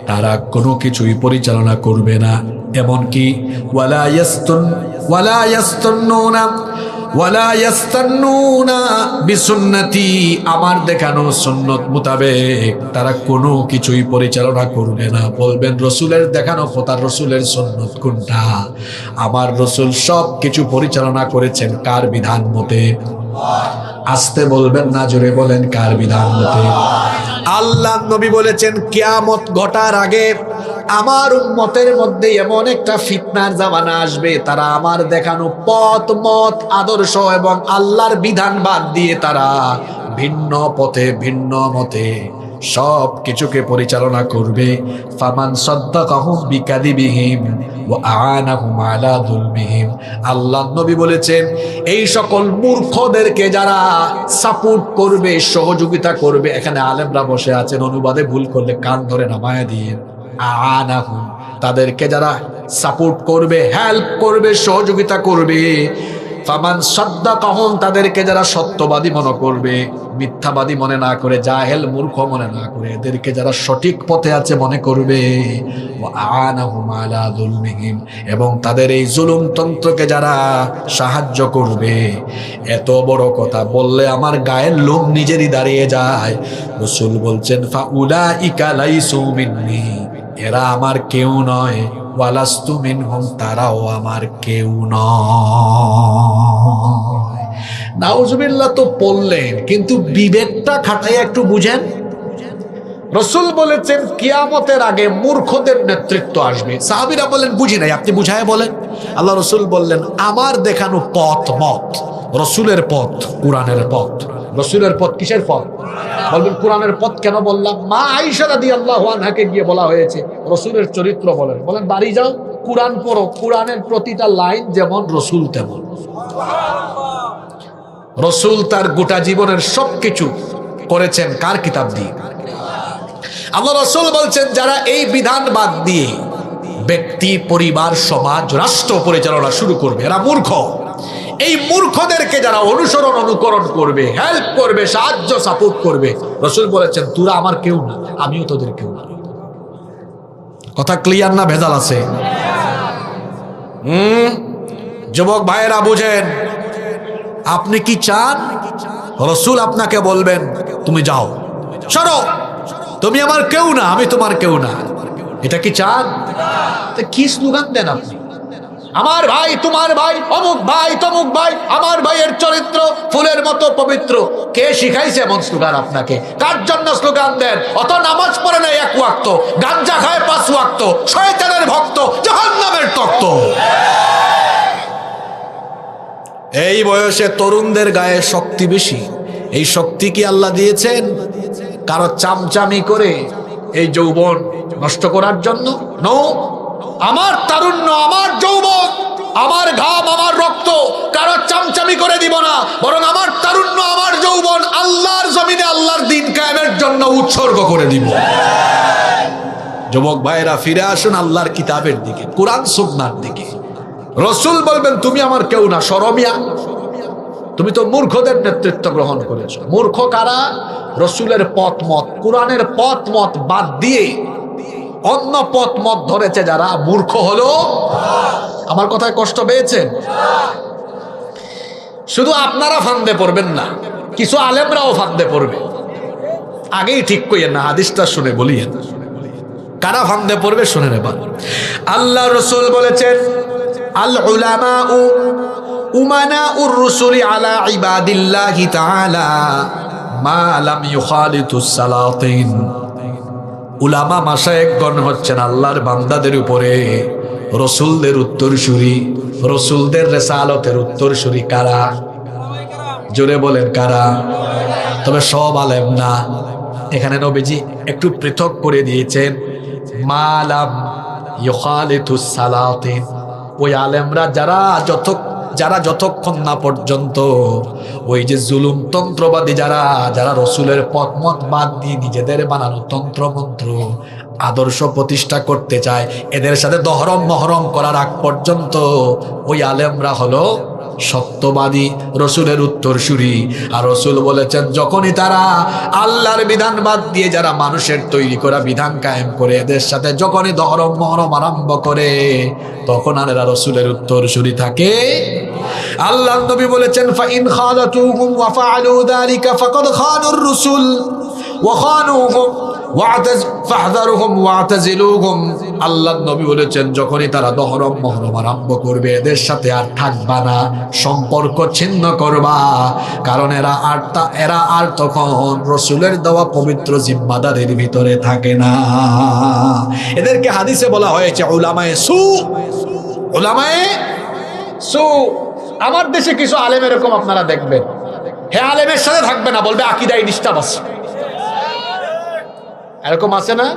তারা কোনো কিছুই পরিচালনা করবে না। এমনকি ওয়ালা ইয়াস্তান্নুনা বিসুন্নতি, আমার দেখানো সুন্নত মোতাবেক তারা কোনো কিছুই পরিচালনা করবে না। বলবেন রসুলের দেখানো পথ আর রসুলের সুন্নত কোনটা? আমার রসুল সব কিছু পরিচালনা করেছেন কার বিধান মতে? আস্তে বলবেন না, জোরে বলেন, কার বিধান মতে? আল্লাহ নবী বলেছেন কিয়ামত ঘটার আগে আমার উম্মতের মধ্যে এমন একটা ফিতনার জামানা আসবে, তারা আমার দেখানো পথ মত আদর্শ এবং আল্লাহর বিধান বাদ দিয়ে তারা ভিন্ন পথে ভিন্ন মতে সব কিছুকে পরিচালনা করবে। ফামান সাদ্দাকাহুম বিকাদিবিহিম ওয়া আ'ানাহুম আলা যুলমিহিম। আল্লাহ নবী বলেছেন এই সকল মূর্খদেরকে যারা সাপোর্ট করবে, সহযোগিতা করবে, এখানে আলেমরা বসে আছেন, অনুবাদে ভুল করলে কান ধরে নামায়া দিয়ে, আ'ানাহুম, তাদেরকে যারা সাপোর্ট করবে, হেল্প করবে, সহযোগিতা করবে। ফামান সাদ্দাকাহুম, তাদেরকে যারা সত্যবাদী মনে করবে, মিথ্যাবাদী মনে না করে, জাহেল মূর্খ মনে না করে, এদেরকে যারা সঠিক পথে আছে মনে করবে, ওয়া আ'ানাহুম আলা যুলমিহিম, এবং তাদের এই জুলুম তন্ত্রকে যারা সাহায্য করবে। এত বড় কথা বললে আমার গায়ের লোম নিজেরই দাঁড়িয়ে যায়। রাসূল বলছেন ফাউলাইকা লাইসু মিন্নি, এরা আমার কেউ নয়, ওয়ালাস্তু মিনহুম, তারাও আমার কেউ নয়। নাউজুবিল্লাহ তো পড়লেন, কিন্তু বিবেকটা খাটাইয়া একটু বুঝেন। রাসূল বলেছেন কিয়ামতের আগে মূর্খদের নেতৃত্ব আসবে। সাহাবীরা বলেন বুঝি নাই, আপনি বুঝায় বলেন। আল্লাহ রাসূল বললেন আমার দেখানো পথ মত, রাসূলের পথ, কোরআনের পথ। রাসূলের পথ কিসের পথ? বলবেন কোরআনের পথ কেন বললাম? মা আয়েশা রাদিয়াল্লাহু আনহাকে গিয়ে বলা হয়েছে রাসূলের চরিত্র বলেন। বলেন বাড়ি যাও, কোরআন পড়ো, কোরআনের প্রতিটা লাইন যেমন রাসূল তেমন। রাসূল তার গোটা জীবনের সবকিছু করেছেন কার কিতাব দিয়ে? আল্লাহ রাসূল বলছেন যারা এই বিধান বাদ দিয়ে ব্যক্তি, পরিবার, সমাজ, রাষ্ট্র পরিচালনা শুরু করবে, এরা মূর্খ। এই মূর্খদেরকে যারা অনুসরণ, অনুকরণ করবে, হেল্প করবে, সাহায্য, সাপোর্ট করবে, রাসূল বলেছেন তোরা আমার কেউ না, আমিও তোদের কেউ না। কথা ক্লিয়ার না ভেজাল আছে? যুবক ভাইয়েরা বুঝেন, আপনি কি চান রাসূল আপনাকে বলবেন তুমি যাও, সরো, তুমি আমার কেউ না, আমি তোমার কেউ না? এটা কি চান? কি স্লোগান দেন আপনি? আমার ভাই, তোমার ভাই, অমুক ভাই, তমুক ভাই, আমার ভাইয়ের চরিত্র ফুলের মতো পবিত্র। কে শিখাইছে এমন স্লোগান আপনাকে? কার জন্য স্লোগান দেন? অত নামাজ পড়ে না এক ওয়াক্ত, গাঞ্জা খায় 5 ওয়াক্ত, শয়তানের ভক্ত, জাহান্নামের তক্ত। এই বয়সে তরুণদের গায়ে শক্তি বেশি। এই শক্তি কি আল্লাহ দিয়েছেন কারো চামচামি করে এই যৌবন নষ্ট করার জন্য? নো। আমার তারুণ্য, আমার যৌবন, আমার ঘাম, আমার রক্ত কারো চামচামি করে দিব না, বরং আমার তারুণ্য, আমার যৌবন আল্লাহর জমিনে আল্লাহর দ্বীন কায়েমের জন্য উৎসর্গ করে দিব। যুবক ভাইরা, ফিরে আসুন আল্লাহর কিতাবের দিকে, কোরআন সুন্নাহর দিকে। রাসূল বলবেন তুমি আমার কেউ না, শরমিয়া, তুমি তো মূর্খদের নেতৃত্ব গ্রহণ করেছো। মূর্খ কারা? রাসূলের পথ মত, কোরআনের পথ মত বাদ দিয়ে অন্য পথ মত ধরেছে যারা, মূর্খ হলো। আমার কথায় কষ্ট পেয়েছেন? শুধু আপনারা ফান্দে পড়বেন না, কিছু আলেমরাও ফান্দে পড়বে। আগেই ঠিক কইয়েন না, হাদিসটা শুনে বলিয়েন কারা ফান্দে পড়বে। শুনে নেবেন, আল্লাহ রাসূল বলেছেন আল উলামাউ উমানাউর রুসুলি আলা ইবাদিল্লাহি তাআলা মা লাম ইউখালিতুস সালাতিন। উলামা মাশায়েখগণ হচ্ছেন আল্লাহর বান্দাদের উপরে রসুলদের উত্তরসূরি, রসুলদের রিসালাতের উত্তরসূরি। কারা? জোরে বলেন কারা? তবে সব আলেম না। এখানে নবীজি একটু পৃথক করে দিয়েছেন, মা লাম ইউখালিতুস সালাতিন। ওই আলেমরা যারা যতক্ষণ না পর্যন্ত ওই যে জুলুম তন্ত্রবাদী যারা রসুলের পথ মত বাদ দিয়ে নিজেদের বানানো তন্ত্রমন্ত্র আদর্শ প্রতিষ্ঠা করতে চায়, এদের সাথে দহরম মহরম করার আগ পর্যন্ত ওই আলেমরা হলো সত্যবাদী, রসুলের উত্তরসূরি। আর রসুল বলেছেন যখনই তারা আল্লাহর বিধান বাদ দিয়ে যারা মানুষের তৈরি করা বিধান কায়েম করে এদের সাথে যখনই দহরম মহরম আরম্ভ করে, তখন আর এরা রসুলের উত্তরসূরি থাকে। আল্লাহ নবী বলেছেন ফাইন খালাতুহুম ওয়া ফাআলু যালিকা ফাকাদ খানুর রাসূল ওয়া খানুহুম ফাহযারুহুম ওয়াতাজিলুহুম। আল্লাহ নবী বলেছেন যখনই তারা দহরম মহরম আরম্ভ করবে এদের সাথে আর থাকবা না, সম্পর্ক ছিন্ন করবা, কারণ এরা আর তখন রসুলের দেওয়া পবিত্র জিম্মাদারির ভিতরে থাকে না। এদেরকে হাদিসে বলা হয়েছে উলামায়ে সু। উলামায়ে সু। আমার দেশে কিছু আলেম এরকম আপনারা দেখবেন, হে আলেমের সাথে থাকবে না, বলবে আকীদায় ডিস্টার্ব আছে। এরকম আছে না?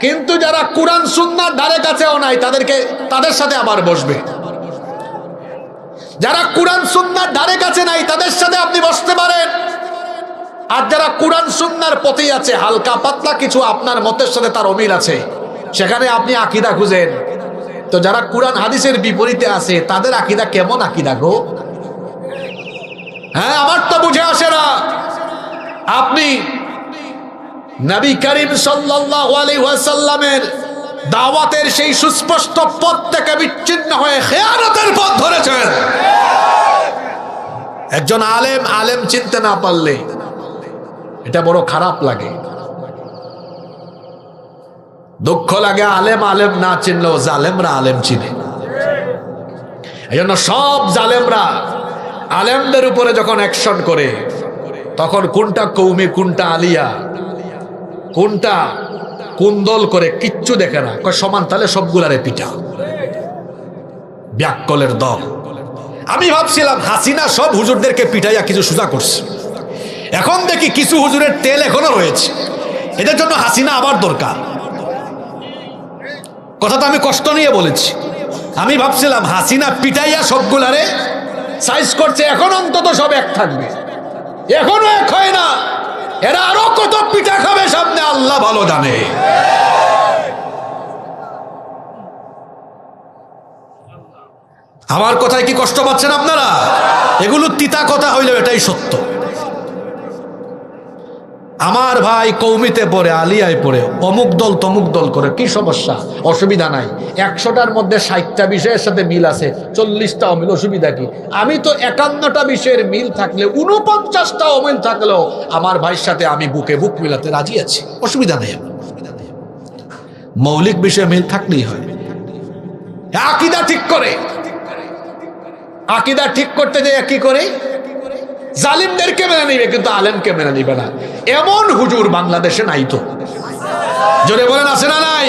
কিন্তু যারা কোরআন সুন্নাহর ধারে কাছেও নাই তাদের সাথে আবার বসবে। যারা কোরআন সুন্নাহর ধারে কাছে নাই তাদের সাথে আপনি বসতে পারেন। আর যারা কোরআন সুন্নাহর পথেই আছে, হালকা পাতলা কিছু আপনার মতের সাথে তার অমিল আছে, সেখানে আপনি আকীদা খুঁজেন। তো যারা কোরআন হাদিসের বিপরীতে আছে তাদের আকীদা কেমন আকীদা গো? হ্যাঁ, আমার তো বুঝে আসে না। আপনি নবী করিম সাল্লাল্লাহু আলাইহি ওয়াসাল্লামের দাওয়াতের সেই সুস্পষ্ট পথ থেকে বিচ্ছিন্ন হয়ে খেয়ানতের পথ ধরেছেন। একজন আলেম চিনতে না পারলে এটা বড় খারাপ লাগে, দুঃখ লাগে। আলেম না চিনলেও জালেমরা আলেম চিনে। এই জন্য সব জালেমরা আলেমদের উপরে যখন অ্যাকশন করে, তখন কোনটা কৌমি, কোনটা আলিয়া, কোনটা কোন দল করে কিচ্ছু দেখে না, সমান তালে সবগুলারে পিটা। ব্যাককলের দল। আমি ভাবছিলাম হাসিনা সব হুজুরদেরকে পিটাইয়া কিছু সোজা করছে, এখন দেখি কিছু হুজুরের তেল এখনো রয়েছে। এদের জন্য হাসিনা আবার দরকার। কথাটা আমি কষ্ট নিয়ে বলেছি। আমি ভাবছিলাম হাসিনা পিটাইয়া সবগুলারে সাইজ করছে, এখন অন্তত সব এক থাকবে, এখনো এক হয় না। এরা আরো কত পিঠা খাবে সামনে আল্লাহ ভালো জানে। আমার কথায় কি কষ্ট পাচ্ছেন আপনারা? এগুলো তিতা কথা হইলেও এটাই সত্য। আমার ভাই কৌমিতে পড়ে, আলিয়ায় পড়ে, অমুক দল তমুক দল করে, কি সমস্যা? অসুবিধা নাই। 100টার মধ্যে 60টা বিষয়ের সাথে মিল আছে, 40টা অমিল, অসুবিধা কি? আমি তো 51টা বিষয়ের মিল থাকলে 49টা অমিল থাকলেও আমার ভাইয়ের সাথে আমি বুকে বুক মিলাতে রাজি আছি, অসুবিধা নেই। মৌলিক বিষয়ে মিল থাকলেই হয়। আকীদা ঠিক করে। আকীদা ঠিক করতে যে কি করে, জালিমদেরকে মেনে নিবে কিন্তু আলেমকে মেনে নিবে না। এমন হুজুর বাংলাদেশে নাই তো, জোরে বলেন আছে না নাই?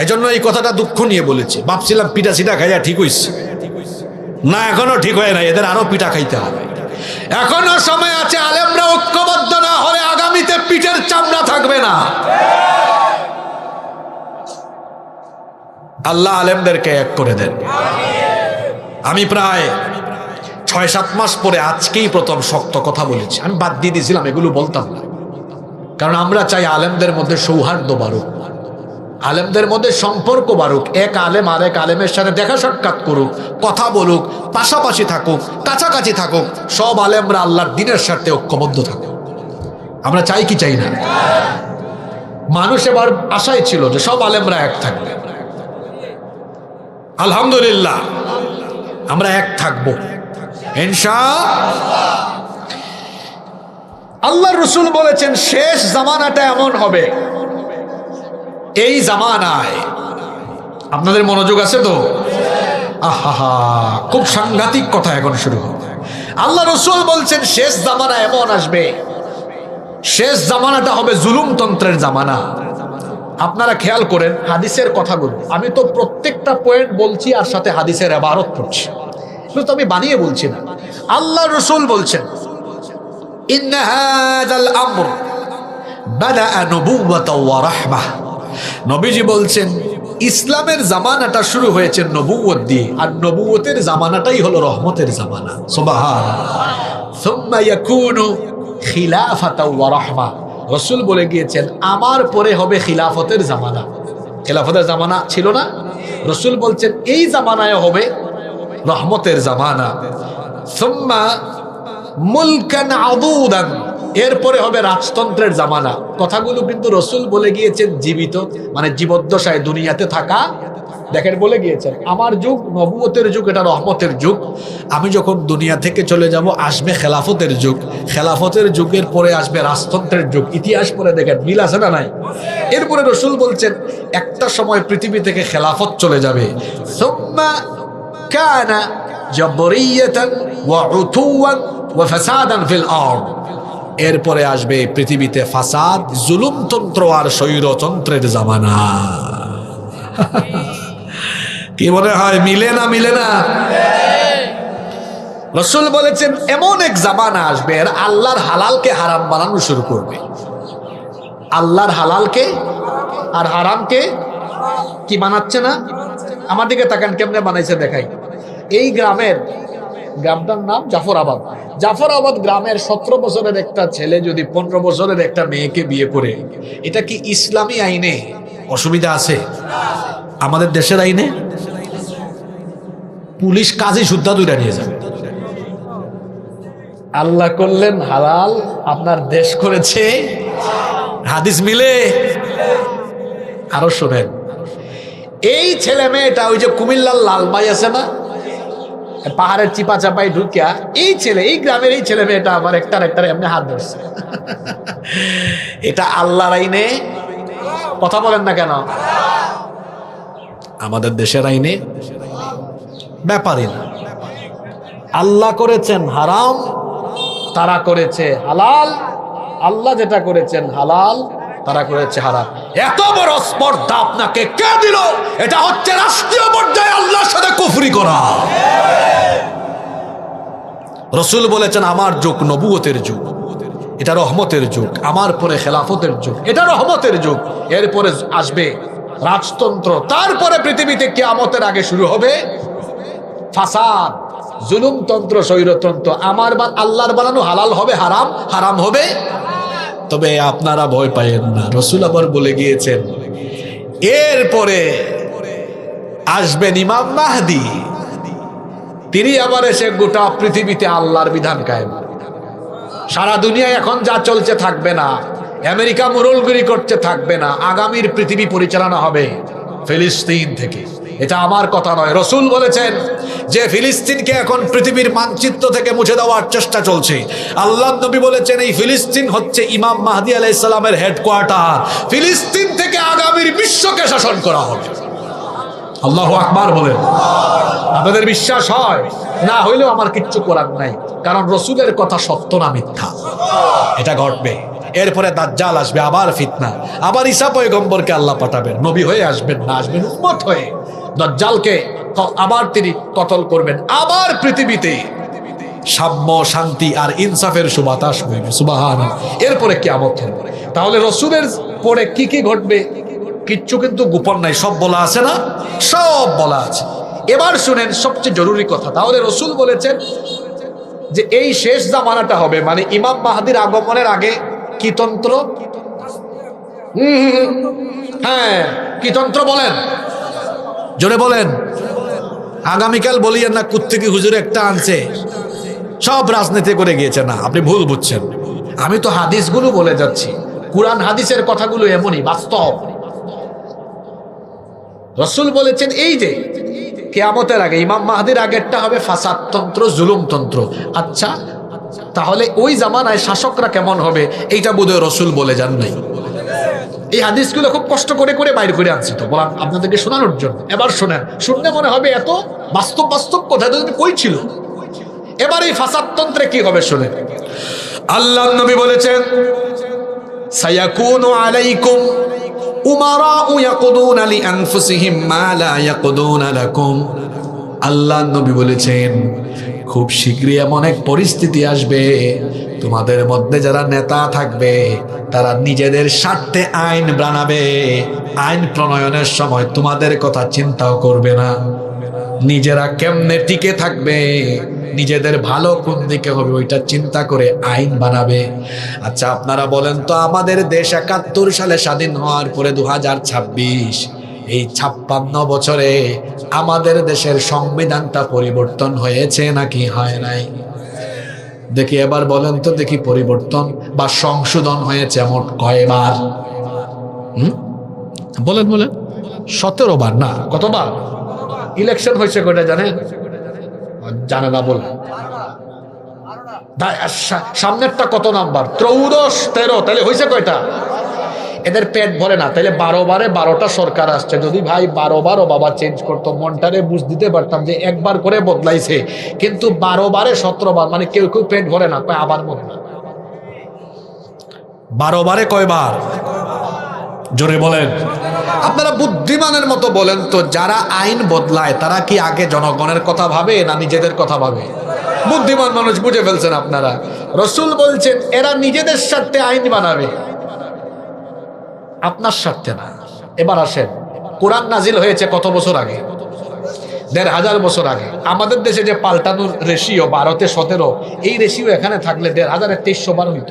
এজন্য এই কথাটা দুঃখ নিয়ে বলেছি। ভাবছিলাম পিঠা সিটা খাইয়া ঠিক হইছে, না এখনো ঠিক হয় না, এদের আরো পিঠা খাইতে হবে। এখনো সময় আছে। আলেমরা ঐক্যবদ্ধ না হলে আগামীতে পিঠের চামড়া থাকবে না। আল্লাহ আলেমদেরকে এক করে দেন। আমি প্রায় 6-7 মাস পরে আজকেই প্রথম শক্ত কথা বলেছি। আমি বাদ দিয়ে দিয়েছিলাম, এগুলো বলতাম না, কারণ আমরা চাই আলেমদের মধ্যে সৌহার্দ্য বাড়ুক, আলেমদের মধ্যে সম্পর্ক বাড়ুক। এক আলেম আরেক আলেমের সাথে দেখা সাক্ষাৎ করুক, কথা বলুক, পাশাপাশি থাকুক, কাছাকাছি থাকুক। সব আলেমরা আল্লাহর দ্বীনের সাথে ঐক্যবদ্ধ থাকুক। আমরা চাই কি চাই না? মানুষ এবার আশায় ছিল যে সব আলেমরা এক থাকবে। আলহামদুলিল্লাহ আমরা এক থাকবো ইনশাআল্লাহ। আল্লাহর রাসূল বলেছেন শেষ জামানাটা এমন হবে, এই জামানায় আপনাদের মনোযোগ আছে তো? আহা, খুব সাংঘাতিক কথা এখন শুরু হবে। আল্লাহ রাসূল বলছেন শেষ জামানা এমন আসবে, শেষ জামানাটা হবে জুলুমতন্ত্রের জামানা। আপনারা খেয়াল করেন হাদিসের কথাগুলো, আমি তো প্রত্যেকটা পয়েন্ট বলছি আর সাথে হাদিসের ইবারত পড়ছি, তো আমি বানিয়ে বলছি না। আল্লাহ রাসূল বলছেন ইন্না হাযাল আমর বাদাআ নবুওয়াতাও ওয়া রাহমাহ। নবীজি বলছেন ইসলামের জামানাটা শুরু হয়েছে নবুয়ত দিয়ে, আর নবুয়তের জামানাটাই হলো রহমতের জামানা। সুবহানাল্লাহ। সুম্মা ইয়াকুনু খিলাফাতাও ওয়া রাহমাহ। রাসূল বলে গিয়েছেন আমার পরে হবে খিলাফতের জামানা। খিলাফতের জামানা ছিল না, রাসূল বলছেন এই জামানায় হবে রহমতের জামানা। সুম্মা মুলকান আদুদান, এরপরে হবে রাজতন্ত্রের জামানা। কথাগুলো কিন্তু রাসূল বলে গিয়েছেন জীবিত, মানে জীবদ্দশায় দুনিয়াতে থাকা। দেখেন বলে গিয়েছেন আমার যুগ নবুয়তের যুগ, এটা রহমতের যুগ। আমি যখন দুনিয়া থেকে চলে যাব আসবে খেলাফতের যুগ, খেলাফতের যুগের পরে আসবে রাজতন্ত্রের যুগ। ইতিহাস পরে দেখেন মিল আছে না নাই? এরপরে রাসূল বলছেন একটা সময় পৃথিবী থেকে খেলাফত চলে যাবে। সুম্মা কানা জাবরিয়াতান ওয়া উতুওয়ান ওয়া ফাসাদান ফিল আরদ। এরপরে আসবে পৃথিবীতে ফাসাদ, জুলুমতন্ত্র আর স্বৈরতন্ত্রের জামানা। কি মনে হয় মিলে না? মিলে না? রাসূল বলেছেন এমন এক জামানা আসবে আর আল্লাহর হালালকে হারাম বানানো শুরু করবে। আল্লাহর হালালকে আর হারামকে কি বানাচ্ছে না? আমার দিকে তাকান, কেমনে বানাইছে দেখাই। এই গ্রামটার নাম জাফরাবাদ। জাফরাবাদ গ্রামের 17 বছরের একটা ছেলে যদি 15 বছরের একটা মেয়েকে বিয়ে করে, এটা কি ইসলামী আইনে অসুবিধা আছে? আমাদের দেশের আইনে পুলিশ কাজী সুদ্ধা দুইটা নিয়ে যাবে। আল্লাহ করলেন হালাল, আপনার দেশ করেছে হাদিস মিলে। আরো শোনেন, এই ছেলে মেয়েটা ওই যে কুমিল্লার লালমাই আছে না, পাহাড়ের চিপা চাপাই ঢুকিয়া এই ছেলে, এই গ্রামের এই ছেলে মেয়েটা আবার একটার এমনি হাত ধরছে। এটা আল্লাহর আইনে? কথা বলেন না কেন? আমাদের দেশের আইনে ব্যাপারই না। আল্লাহ করেছেন হারাম, তারা করেছে হালাল। আল্লাহ যেটা করেছেন হালাল, তারা করেছে হারাম। এত বড় স্পর্ধা আপনাকে কে দিল? এটা হচ্ছে রাষ্ট্রীয় পর্যায়ে আল্লাহর সাথে কুফরি করা। রাসূল বলেছেন আমার যুগ নবুয়তের যুগ, এটা রহমতের যুগ। আমার পরে খেলাফতের যুগ, এটা রহমতের যুগ। এরপরে আসবে রাজতন্ত্র, তারপরে পৃথিবীতে কিয়ামতের আগে শুরু হবে ফাসাদ, জুলুমতন্ত্র, স্বৈরতন্ত্র। আমার আল্লাহর বানানো হালাল হবে হারাম, হারাম হবে। তবে আপনারা ভয় পাইয়েন না, রাসূল আবার বলে গিয়েছেন এরপরে আসবেন ইমাম মাহদী। তিনি আবার এসে গোটা পৃথিবীতে আল্লাহর বিধান কায়েম। সারা দুনিয়ায় এখন যা চলছে থাকবে না, আমেরিকা মুরলগিরি করতে থাকবে না। আগামীর পৃথিবী পরিচালনা হবে ফিলিস্তিন থেকে। এটা আমার কথা নয়, রাসূল বলেছেন যে ফিলিস্তিনকে এখন পৃথিবীর মানচিত্র থেকে মুছে দেওয়ার চেষ্টা চলছে। আল্লাহর নবী বলেছেন এই ফিলিস্তিন হচ্ছে ইমাম মাহদী আলাইহিস সালামের হেডকোয়ার্টার। ফিলিস্তিন থেকে আগামীর বিশ্বকে শাসন করা হবে। আল্লাহু আকবার বলেন। আপনাদের বিশ্বাস হয়? না হইলেও আমার কিচ্ছু করার নাই, কারণ রসুলের কথা সত্য না মিথ্যা, এটা ঘটবে। এরপরে দাজ্জাল আসবে, আবার ফিতনা, আবার ঈসা পয়গম্বরকে আল্লাহ পাঠাবেন, নবী হয়ে আসবেন না, আসবেন উম্মত হয়ে। দাজ্জালকে আবার তিনি কতল করবেন, আবার পৃথিবীতে সাম্য, শান্তি আর ইনসাফের সুবাতাস হইবে, সুবহানাল্লাহ। এরপরে কিয়ামত হবে। তাহলে রসুলের পরে কি কি ঘটবে কিচ্ছু কিন্তু গোপন নাই, সব বলা আছে না? সব বলা আছে। এবার শুনেন সবচেয়ে জরুরি কথা। তাহলে রসুল বলেছেন যে এই শেষ জামানাটা হবে, মানে ইমাম মাহদির আগমনের আগে কি তন্ত্র? হ্যাঁ, কি তন্ত্র বলেন? জোরে বলেন। আগামীকাল বলিয়েন না কুত্তেকি হুজুর একটা আনছে, সব রাজনীতি করে গিয়েছে। না, আপনি ভুল বুঝছেন। আমি তো হাদিসগুলো বলে যাচ্ছি, কুরআন হাদিসের কথাগুলো এমনই বাস্তব। রসুল বলেছেন এই যে কিয়ামতের আগে, ইমাম মাহদির আগেরটা হবে ফাসাদ তন্ত্র, জুলুম তন্ত্র। আচ্ছা, তাহলে ওই জামানায় শাসকরা কেমন হবে এইটা বোধহয় রসুল বলে যান নাই। এই হাদিসগুলো খুব কষ্ট করে করে বাইর করে আনছি তো বললাম আপনাদেরকে শোনানোর জন্য। এবার শোনেন, শুনলে মনে হবে এত বাস্তব বাস্তব কথা কই ছিল। এবার এই ফাসাদ তন্ত্রে কি হবে শুনেন। আল্লাহর নবী বলেছেন সায়াকুনু আলাইকুম উমারাউ ইয়াকুদুনা লিআনফুসিহিম মা লা ইয়াকুদুনা লাকুম। আল্লাহর নবী বলেছেন খুব শীঘ্রই এমন এক পরিস্থিতি আসবে, তোমাদের মধ্যে যারা নেতা থাকবে তারা নিজেদের স্বার্থে আইন বানাবে, আইন প্রণয়নের সময় তোমাদের কথা চিন্তাও করবে না, নিজেরা কেমনে টিকে থাকবে, নিজেদের ভালো কোন দিকে হবে ওইটা চিন্তা করে আইন বানাবে। আচ্ছা আপনারা বলেন তো, আমাদের দেশ ৭১ সালে স্বাধীন হওয়ার পরে ২০২৬, এই ৫৬ বছরে আমাদের দেশের সংবিধানটা পরিবর্তন হয়েছে নাকি হয় নাই? দেখি এবার বলেন তো দেখি, পরিবর্তন বা সংশোধন হয়েছে মোট কয়বার? বলেন বলেন। ১৭ বার না, কতবার? ইলেকশন হয়েছে কয়টা জানেন? জানে না বলে। সামনেরটা কত নাম্বার? ১৪, ১৩, তাহলে হয়েছে কয়টা? এদের পেট ভরে না, তাহলে ১২ বারে ১২টা সরকার আসছে। যদি ভাই ১২ বারও বাবা চেঞ্জ করতো, মনটারে বুঝ দিতে পারতাম যে একবার করে বদলাইছে, কিন্তু ১২ বারে ১৭ বার, মানে কেউ কেউ পেট ভরে না, কয় আবার বদলা। ১২ বারে কয়বার? জোরে বলেন। আপনারা বুদ্ধিমানের মতো বলেন তো, যারা আইন বদলায় তারা কি আগে জনগণের কথা ভাবে না নিজেদের কথা ভাবে? বুদ্ধিমান মানুষ বুঝে ফেলছেন আপনারা। রসুল বলছেন এরা নিজেদের স্বার্থে আইন বানাবে, আপনার স্বার্থে না। এবার আসেন, কোরআন নাজিল হয়েছে কত বছর আগে? ১৫০০ বছর আগে। আমাদের দেশে যে পাল্টানোর রেশিও ১২তে ১৭, এই রেশিও এখানে থাকলে ১৫০০ ২৩০০ বার হইত।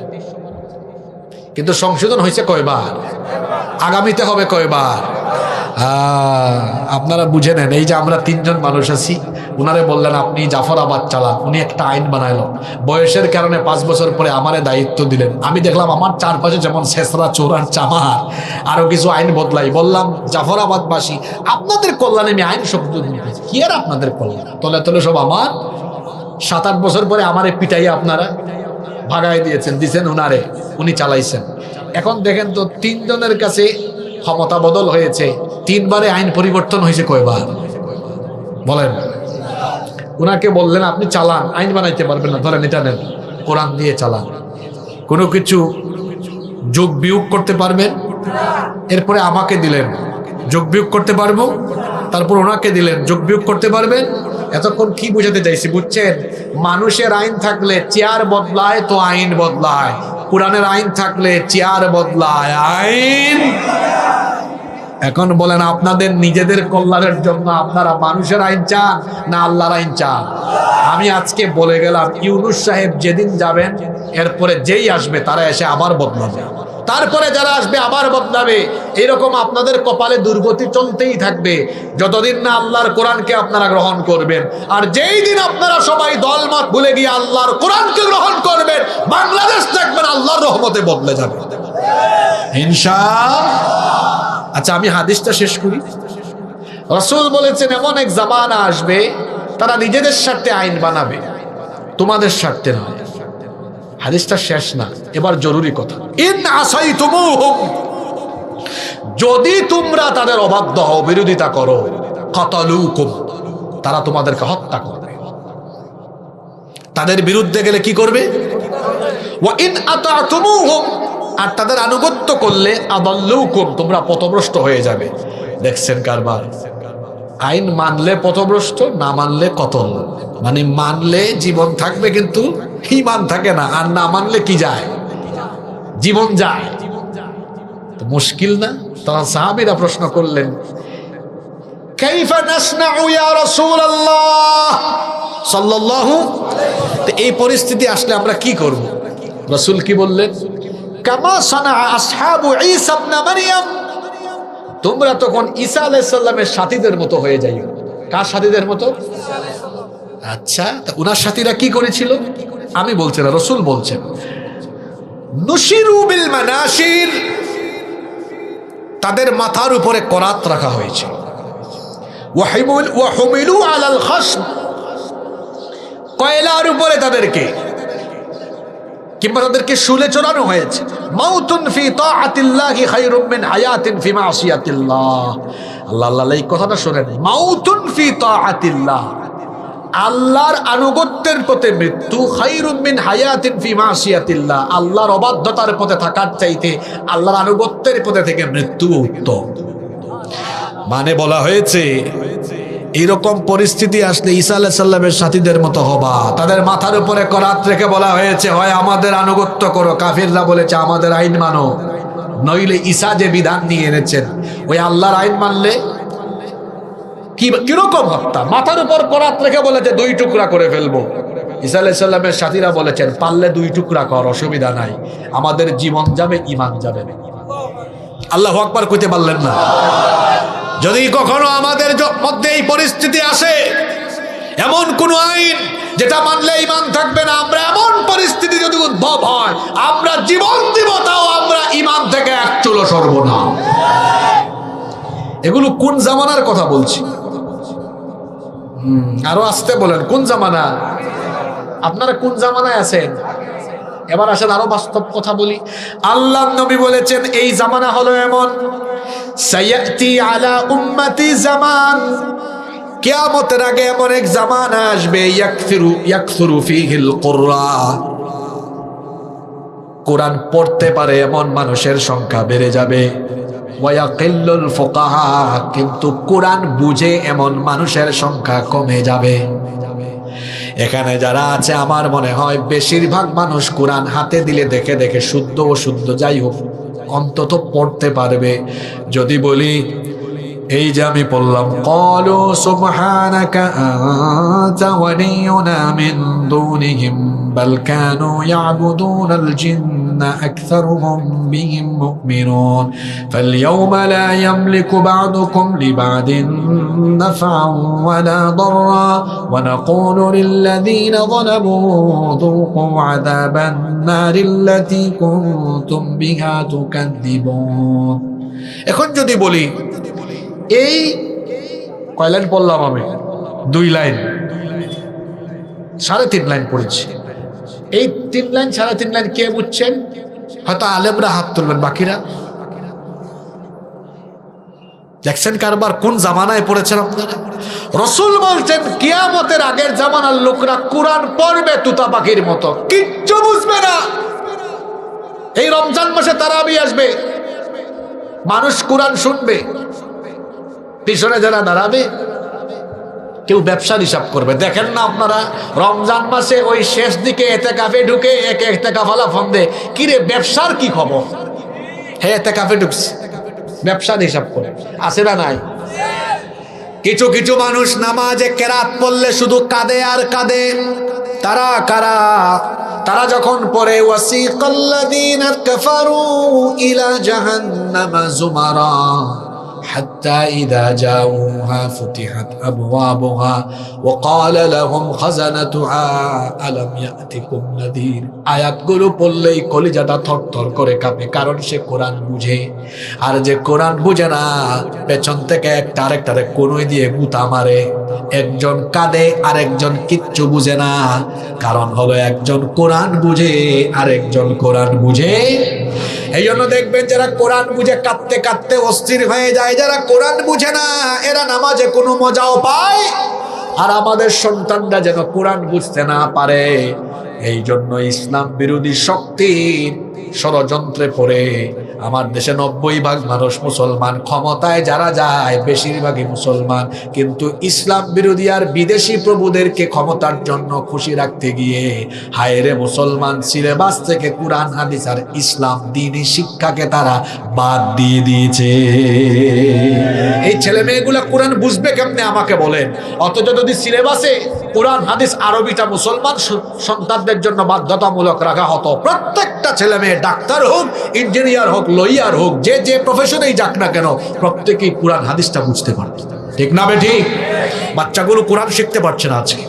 কিন্তু সংশোধন হয়েছে কয়বার? আগামীতে হবে কয়বার? আপনারা বুঝে নেন। এই যে আমরা ৩ জন মানুষ আছি, উনারে বললেন আপনি জাফরাবাদ চালান, উনি একটা আইন বানাইল। বয়সের কারণে 5 বছর পরে আমারে দায়িত্ব দিলেন। আমি দেখলাম আমার চারপাশে যেমন ছেসরা চোরার চামার, আরো কিছু আইন বদলাই। বললাম জাফরাবাদবাসী, আপনাদের কল্যাণে আমি আইন শব্দ দিয়েছি, কি আর আপনাদের কল্যাণ, তলে তলে সব আমার। 7-8 বছর পরে আমারে পিটাইয়া আপনারা ভাগাই দিয়েছেন, দিছেন উনারে, উনি চালাইছেন। এখন দেখেন তো 3 জনের কাছে ক্ষমতা বদল হয়েছে, 3 বারে আইন পরিবর্তন হয়েছে কয়বার? বলেন। উনাকে বললেন আপনি চালান, আইন বানাইতে পারবেন না, ধরেন এটা নেন, কোরআন দিয়ে চালান। কোনো কিছু যোগ বিয়োগ করতে পারবেন? এরপরে আমাকে দিলেন, যোগ বিয়োগ করতে পারবো। তারপর ওনাকে দিলেন, যোগ বিয়োগ করতে পারবেন। এতক্ষণ কি বুঝাতে চাইছি বুঝছেন? মানুষের আইন থাকলে চেয়ার বদলায় তো আইন বদলায়, কোরআনের আইন থাকলে চেয়ার বদলায়, আইন। এখন বলেন আপনাদের নিজেদের কল্যাণের জন্য আপনারা মানুষের আইন চান না আল্লাহর আইন চান? আমি আজকে বলে গেলাম, ইউনূস সাহেব যেদিন যাবেন, এরপরে যেই আসবে তারা এসে আবার বদলাবে, তারপরে যারা আসবে আবার বদলাবে। এরকম আপনাদের কপালে দুর্গতি চলতেই থাকবে যতদিন না আল্লাহর কোরআনকে আপনারা গ্রহণ করবেন। আর যেই দিন আপনারা সবাই দলমত ভুলে গিয়ে আল্লাহর কোরআনকে গ্রহণ করবেন, বাংলাদেশ দেখবেন আল্লাহর রহমতে বদলে যাবে ইনশাআল্লাহ। আচ্ছা আমি হাদিসটা শেষ করি। রাসূল বলেছেন এমন এক জামানা আসবে তারা নিজেদের স্বার্থে আইন বানাবে, তোমাদের স্বার্থে নয়। হাদিসটা শেষ না, এবার জরুরি কথা। ইন আসাইতুমুহুম, যদি তোমরা তাদের অবাধ্য হও, বিরোধিতা করো, কাতালুকুম, তারা তোমাদেরকে হত্যা করবে। তাদের বিরুদ্ধে গেলে কি করবে? ওয়া ইন আতাতুমুহুম, আর তাদের আনুগত্য করলে আদাল্লুকুম, তোমরা পথভ্রষ্ট হয়ে যাবে। দেখছেন কারবার, আইন মানলে পথভ্রষ্ট, না মানলে কতল। মানে মানলে জীবন থাকবে কিন্তু ঈমান থাকে না, আর না মানলে কি যায়? জীবন যায়। তো মুশকিল না? তখন সাহাবীরা প্রশ্ন করলেন, কাইফা নাসনাউ ইয়া রাসূলুল্লাহ সাল্লাল্লাহু, তো এই পরিস্থিতি আসলে আমরা কি করব? রাসূল কি বললেন? কামা সানা আসহাবু ঈসা ইবনে মারইয়াম, তোমরা তখন ঈসা আলাইহিস সালামের সাথীদের মতো হয়ে যাইও। কার সাথীদের মতো? আচ্ছা, তা উনার সাথীরা কি করেছিল? আমি বলছি না, রাসূল বলছেন, নুশিরু বিল মানাশির, তাদের মাথার উপরে করাত রাখা হয়েছে। ওয়া হুমিলু আলাল খাসব, কয়লার উপরে তাদেরকে কিংবা তাদেরকে শুলে চড়ানো হয়েছে। মাউতুন ফি তাআতিল্লাহি খায়রুম মিন হায়াতিন ফি মাসিয়াতিল্লাহ। আল্লাহ আল্লাহ, এই কথাটা শুনেন, মাউতুন ফি তাআতিল্লাহ, আল্লাহর আনুগত্যের পথে মৃত্যু, খায়রুম মিন হায়াতিন ফি মাসিয়াতিল্লাহ, আল্লাহর অবাধ্যতার পথে থাকার চাইতে আল্লাহর আনুগত্যের পথে থেকে মৃত্যু উত্তম। মানে বলা হয়েছে এরকম পরিস্থিতি আসলে ঈসা আলাইহিস সালামের সাথীদের মতো হবা। তাদের মাথার উপরে করাত রেখে বলা হয়েছে, হয় আমাদের আনুগত্য করো, কাফিররা বলেছে আমাদের আইন মানো, নইলে ঈসা যে বিধান নিয়ে এনেছেন ওই আল্লাহর আইন মানলে কিরকম হত্যা। মাথার উপর করাত রেখে বলেছে 2 টুকরা করে ফেলবো। ঈসা আলাইহিস সালামের সাথীরা বলেছেন পারলে 2 টুকরা কর, অসুবিধা নাই, আমাদের জীবন যাবে, ঈমান যাবে। আল্লাহু আকবার কইতে পারলেন না? যদি কখনো আমাদের মধ্যে এই পরিস্থিতি আসে, এমন কোন আইন যেটা মানলে ঈমান থাকবে না, আমরা এমন পরিস্থিতি যদি উদ্ভব হয়, আমরা জীবন দিব, তাও আমরা ঈমান থেকে এক চুলো সরব না। এগুলো কোন জামানার কথা বলছি? আরো আসতে বলেন, কোন জামানা? আপনারা কোন জামানায় আছেন? এবার আসেন আরো বাস্তব কথা বলি। আল্লাহ নবী বলেছেন এই জামানা হলো এমন, সায়াতি আলা উম্মতি জামান, কিয়ামতের আগে এমন এক জামানা আসবে, ইয়াকসুরু ফীহিল কুরআ, কোরআন পড়তে পারে এমন মানুষের সংখ্যা বেড়ে যাবে, ওয়া ইয়াকিল্লুল ফুকাহা, কিন্তু কোরআন বুঝে এমন মানুষের সংখ্যা কমে যাবে। এখানে যারা আছে আমার মনে হয় বেশিরভাগ মানুষ কোরআন হাতে দিলে দেখে দেখে শুদ্ধ ও শুদ্ধ যাই হোক অন্তত পড়তে পারবে। যদি বলি এই যে আমি পড়লাম, ক্বালু সুবহানাকা আনতা ওয়ালিয়ুনা মিন দুনিহিম বাল কানু ইয়াবুদুনাল জিন্না আকসারুহুম বিহিম মুমিনুন ফালইয়াওমা লা ইয়ামলিকু বা'দুকুম লিবা'দিন নাফ'আন ওয়ালা দাররা ওয়া নাকুলু লিল্লাযীনা যালামু যুকু আযাবান নারিল্লাতী কুনতুম বিহা তুকাযযিবুন। এখন যদি বলি এই কয় লাইন পড়লাম আমি? 2 লাইন, 3.5 লাইন পড়েছি। এই 3 লাইন 3.5 লাইন কে বুঝছেন? হয়তো আলেমরা হাত তুলবেন, বাকিরা দেখছেন কারবার কোন জামানায় পড়েছেন আপনারা। রাসূল বলছেন কিয়ামতের আগের জামানার লোকরা কোরআন পড়বে তুতা পাখির মতো, কিচ্ছু বুঝবে না। এই রমজান মাসে তারাবি আসবে, মানুষ কোরআন শুনবে, পিছনে যারা দাঁড়াবে কেউ ব্যবসার হিসাব করবে। দেখেন না আপনারা রমজান মাসে ওই শেষ দিকে এতেকাফে ঢুকে এতেকাফালা ফন্দে, কিরে ব্যবসার কি খবর? হ্যাঁ, এতেকাফে ঢুকছে, ব্যবসার হিসাব করে আছে না নাই? কিছু কিছু মানুষ নামাজে কেরাত পড়লে শুধু কাঁদে আর কাঁদে। তারা কারা? তারা যখন পড়ে ওয়াসিকাল্লাযীনা কাফারু ইলা জাহান্নামা যুমারা حتى إذا جاءوها فتحت أبوابها وقال لهم خزنتها ألم يأتكم نذير। আয়াতগুলো পড়লেই কলিজাটা থরথর করে কাঁপে, কারণ সে কোরআন বুঝে। আর যে কোরআন বুঝে না, পেছন থেকে একটা আরেকটারে কোনই দিয়ে গুতা মারে। একজন কাঁদে আর একজন কিচ্ছু বুঝে না, কারণ হলো একজন কোরআন বুঝে আর একজন কোরআন বুঝে। এই জন্য দেখবেন যারা কোরআন বুঝে কাঁদতে কাঁদতে অস্থির হয়ে যায়, যারা কোরআন বুঝে না এরা নামাজে কোনো মজাও পায়। আর আমাদের সন্তানরা যেন কোরআন বুঝতে না পারে, এই জন্য ইসলাম বিরোধী শক্তির ষড়যন্ত্রে পড়ে আমার দেশে 90% মানুষ মুসলমান, ক্ষমতায় যারা যায় বেশিরভাগই মুসলমান, কিন্তু ইসলাম বিরোধী আর বিদেশি প্রভুদেরকে ক্ষমতার জন্য খুশি রাখতে গিয়ে হায়রে মুসলমান সিলেবাস থেকে কোরআন হাদিস আর ইসলাম দ্বীনি শিক্ষাকে তারা বাদ দিয়ে দিয়েছে। এই ছেলে মেয়েগুলা কোরআন বুঝবে কেমনে আমাকে বলেন? অথচ যদি সিলেবাসে কোরআন হাদিস আরবিটা মুসলমান সন্তানদের জন্য বাধ্যতামূলক রাখা হতো, প্রত্যেকটা ছেলে মেয়ে ডাক্তার হোক, ইঞ্জিনিয়ার হোক, লয়ার হোক, যে যে প্রফেশনেই যাক না কেন, প্রত্যেকেই কোরআন হাদিসটা বুঝতে পারত। ঠিক না বেঠিক? বাচ্চাগুলো কোরআন শিখতে পারছে না আজকে।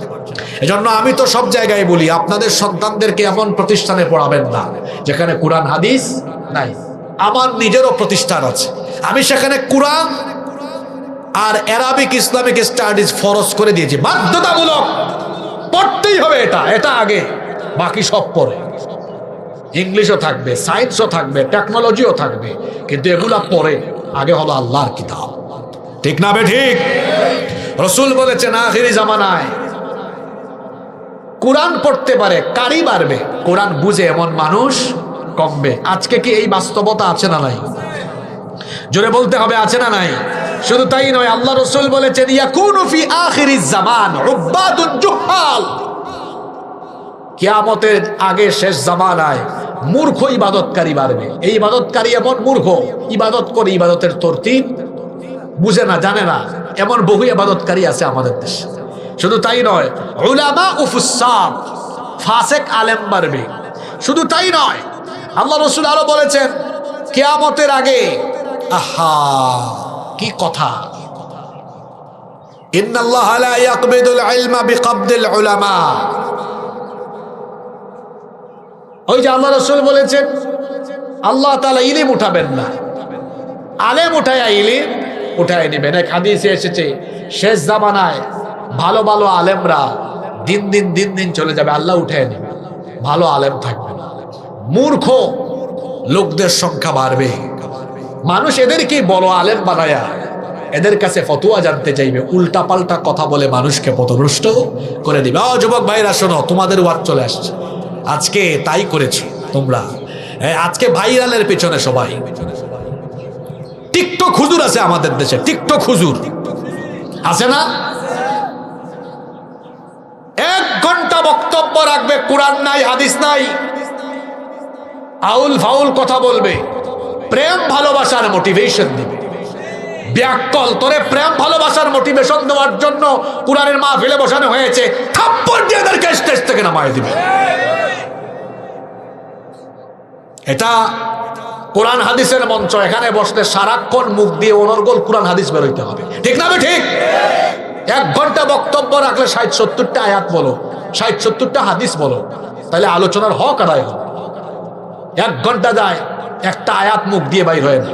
এজন্য আমি তো সব জায়গায় বলি, আপনাদের সন্তানদেরকে এমন প্রতিষ্ঠানে পড়াবেন না যেখানে কোরআন হাদিস নাই। আমার নিজেরও প্রতিষ্ঠান আছে, আমি সেখানে কোরআন আর অ্যারাবিক ইসলামিক স্টাডিজ ফরজ করে দিয়েছি, বাধ্যতামূলক পড়তেই হবে। এটা আগে, বাকি সব পরে। ইংলিশও থাকবে, সায়েন্সও থাকবে, টেকনোলজিও থাকবে, কিন্তু এগুলা পরে। আগে হলো আল্লাহর কিতাব। ঠিক না বে ঠিক? রাসূল বলেছেন আখিরি জামানায় কোরআন পড়তে পারে কারি বাড়বে, কোরআন বুঝে এমন মানুষ কমবে। আজকে কি এই বাস্তবতা আছে না নাই? জোরে বলতে হবে, আছে না নাই? শুধু তাই নয়, আল্লাহ রাসূল বলেছেন ইয়াকুনু ফি আখিরিজ জামান উব্বাদুন জুহাল, কিয়ামতের আগে শেষ জামানায় মূর্খ ইবাদতকারী বাড়বে। এই ইবাদতকারী এমন মূর্খ, ইবাদত করে ইবাদতের তরতিব বুঝে না, জানে না, এমন বহু ইবাদতকারী আছে আমাদের দেশে। শুধু তাই নয়, উলামা ও ফুসাক, ফাসিক আলেম বাড়বে। শুধু তাই নয়, আল্লাহ রাসূল আরো বলেছেন কিয়ামতের আগে, আহা কি কথা, ইন্নাল্লাহা লা ইয়াকবিদুল ইলমা বিকবদিল উলামা। ওই যে আল্লাহ রাসূল বলেছেন আল্লাহ তাআলা ইলম উঠাবেন না, আলেম উঠায়া ইলম উঠায় নেবেন। এক হাদিসে এসেছে শেষ জামানায় ভালো ভালো আলেমরা দিন দিন চলে যাবে, আল্লাহ উঠায় নেবে, ভালো আলেম থাকবে না, মূর্খ লোকদের সংখ্যা বাড়বে। মানুষ এদেরকে বড় আলেম বানায়া এদের কাছে ফতোয়া জানতে চাইবে, উল্টা পাল্টা কথা বলে মানুষকে পথভ্রষ্ট করে দিবে। যুবক ভাইরা শোনো, তোমাদের ওয়াজ চলে আসছে, আজকে তাই করেছো তোমরা। আজকে ভাইরালের পেছনে সবাই। টিকটক হুজুর আছে আমাদের দেশে, টিকটক হুজুর আছে না? 1 ঘন্টা বক্তব্য রাখবে, কোরআন নাই হাদিস নাই, আউল ফাউল কথা বলবে, প্রেম ভালোবাসার মোটিভেশন দিবে। ব্যাককল তোরে প্রেম ভালোবাসার মোটিভেশন দেওয়ার জন্য কোরআনের মাহফিলে বসানো হয়েছে, থাপ্পড় দিয়ে এদেরকে স্টেজ থেকে নামায় দিবে। এটা কোরআন হাদিসের মঞ্চ, এখানে বসলে সারাক্ষণ মুখ দিয়ে অনর্গল কোরআন হাদিস বেরোইতে হবে। ঠিক না? ঠিক। 1 ঘন্টা বক্তব্য রাখলে 60-70টা আয়াত বলো, 60-70টা হাদিস বলো, তাহলে আলোচনার হক আদায় হবে। 1 ঘন্টা যায়, একটা আয়াত মুখ দিয়ে বাইর হয় না।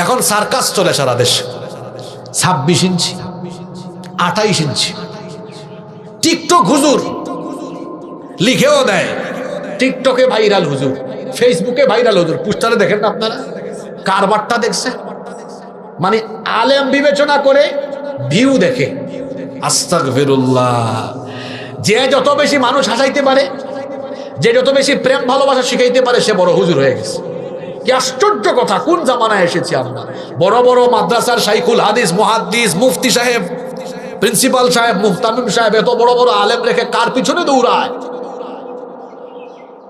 এখন সার্কাস চলে সারা দেশ, 26 ইঞ্চি 28 ইঞ্চি। টিকটক হুজুর লিখেও দেয় টিকটকে ভাইরাল হুজুর, ফেসবুকে ভাইরাল হুজুর। পোস্টারে দেখেন না আপনারা, কারবারটা দেখছে, মানে আলেম বিবেচনা করে ভিউ দেখে। আস্তাগফিরুল্লাহ। যে যত বেশি মানুষ হাসাইতে পারে, যে যত বেশি প্রেম ভালোবাসা শিখাইতে পারে, সে বড় হুজুর হয়ে গেছে। কি আশ্চর্য কথা, কোন জামানায় এসেছি আমরা। বড় বড় মাদ্রাসার শাইখুল হাদিস, মুহাদ্দিস, মুফতি সাহেব, প্রিন্সিপাল সাহেব, মুহতামিম সাহেব, এত বড় বড় আলেম রেখে কার পিছনে দৌড়ায়?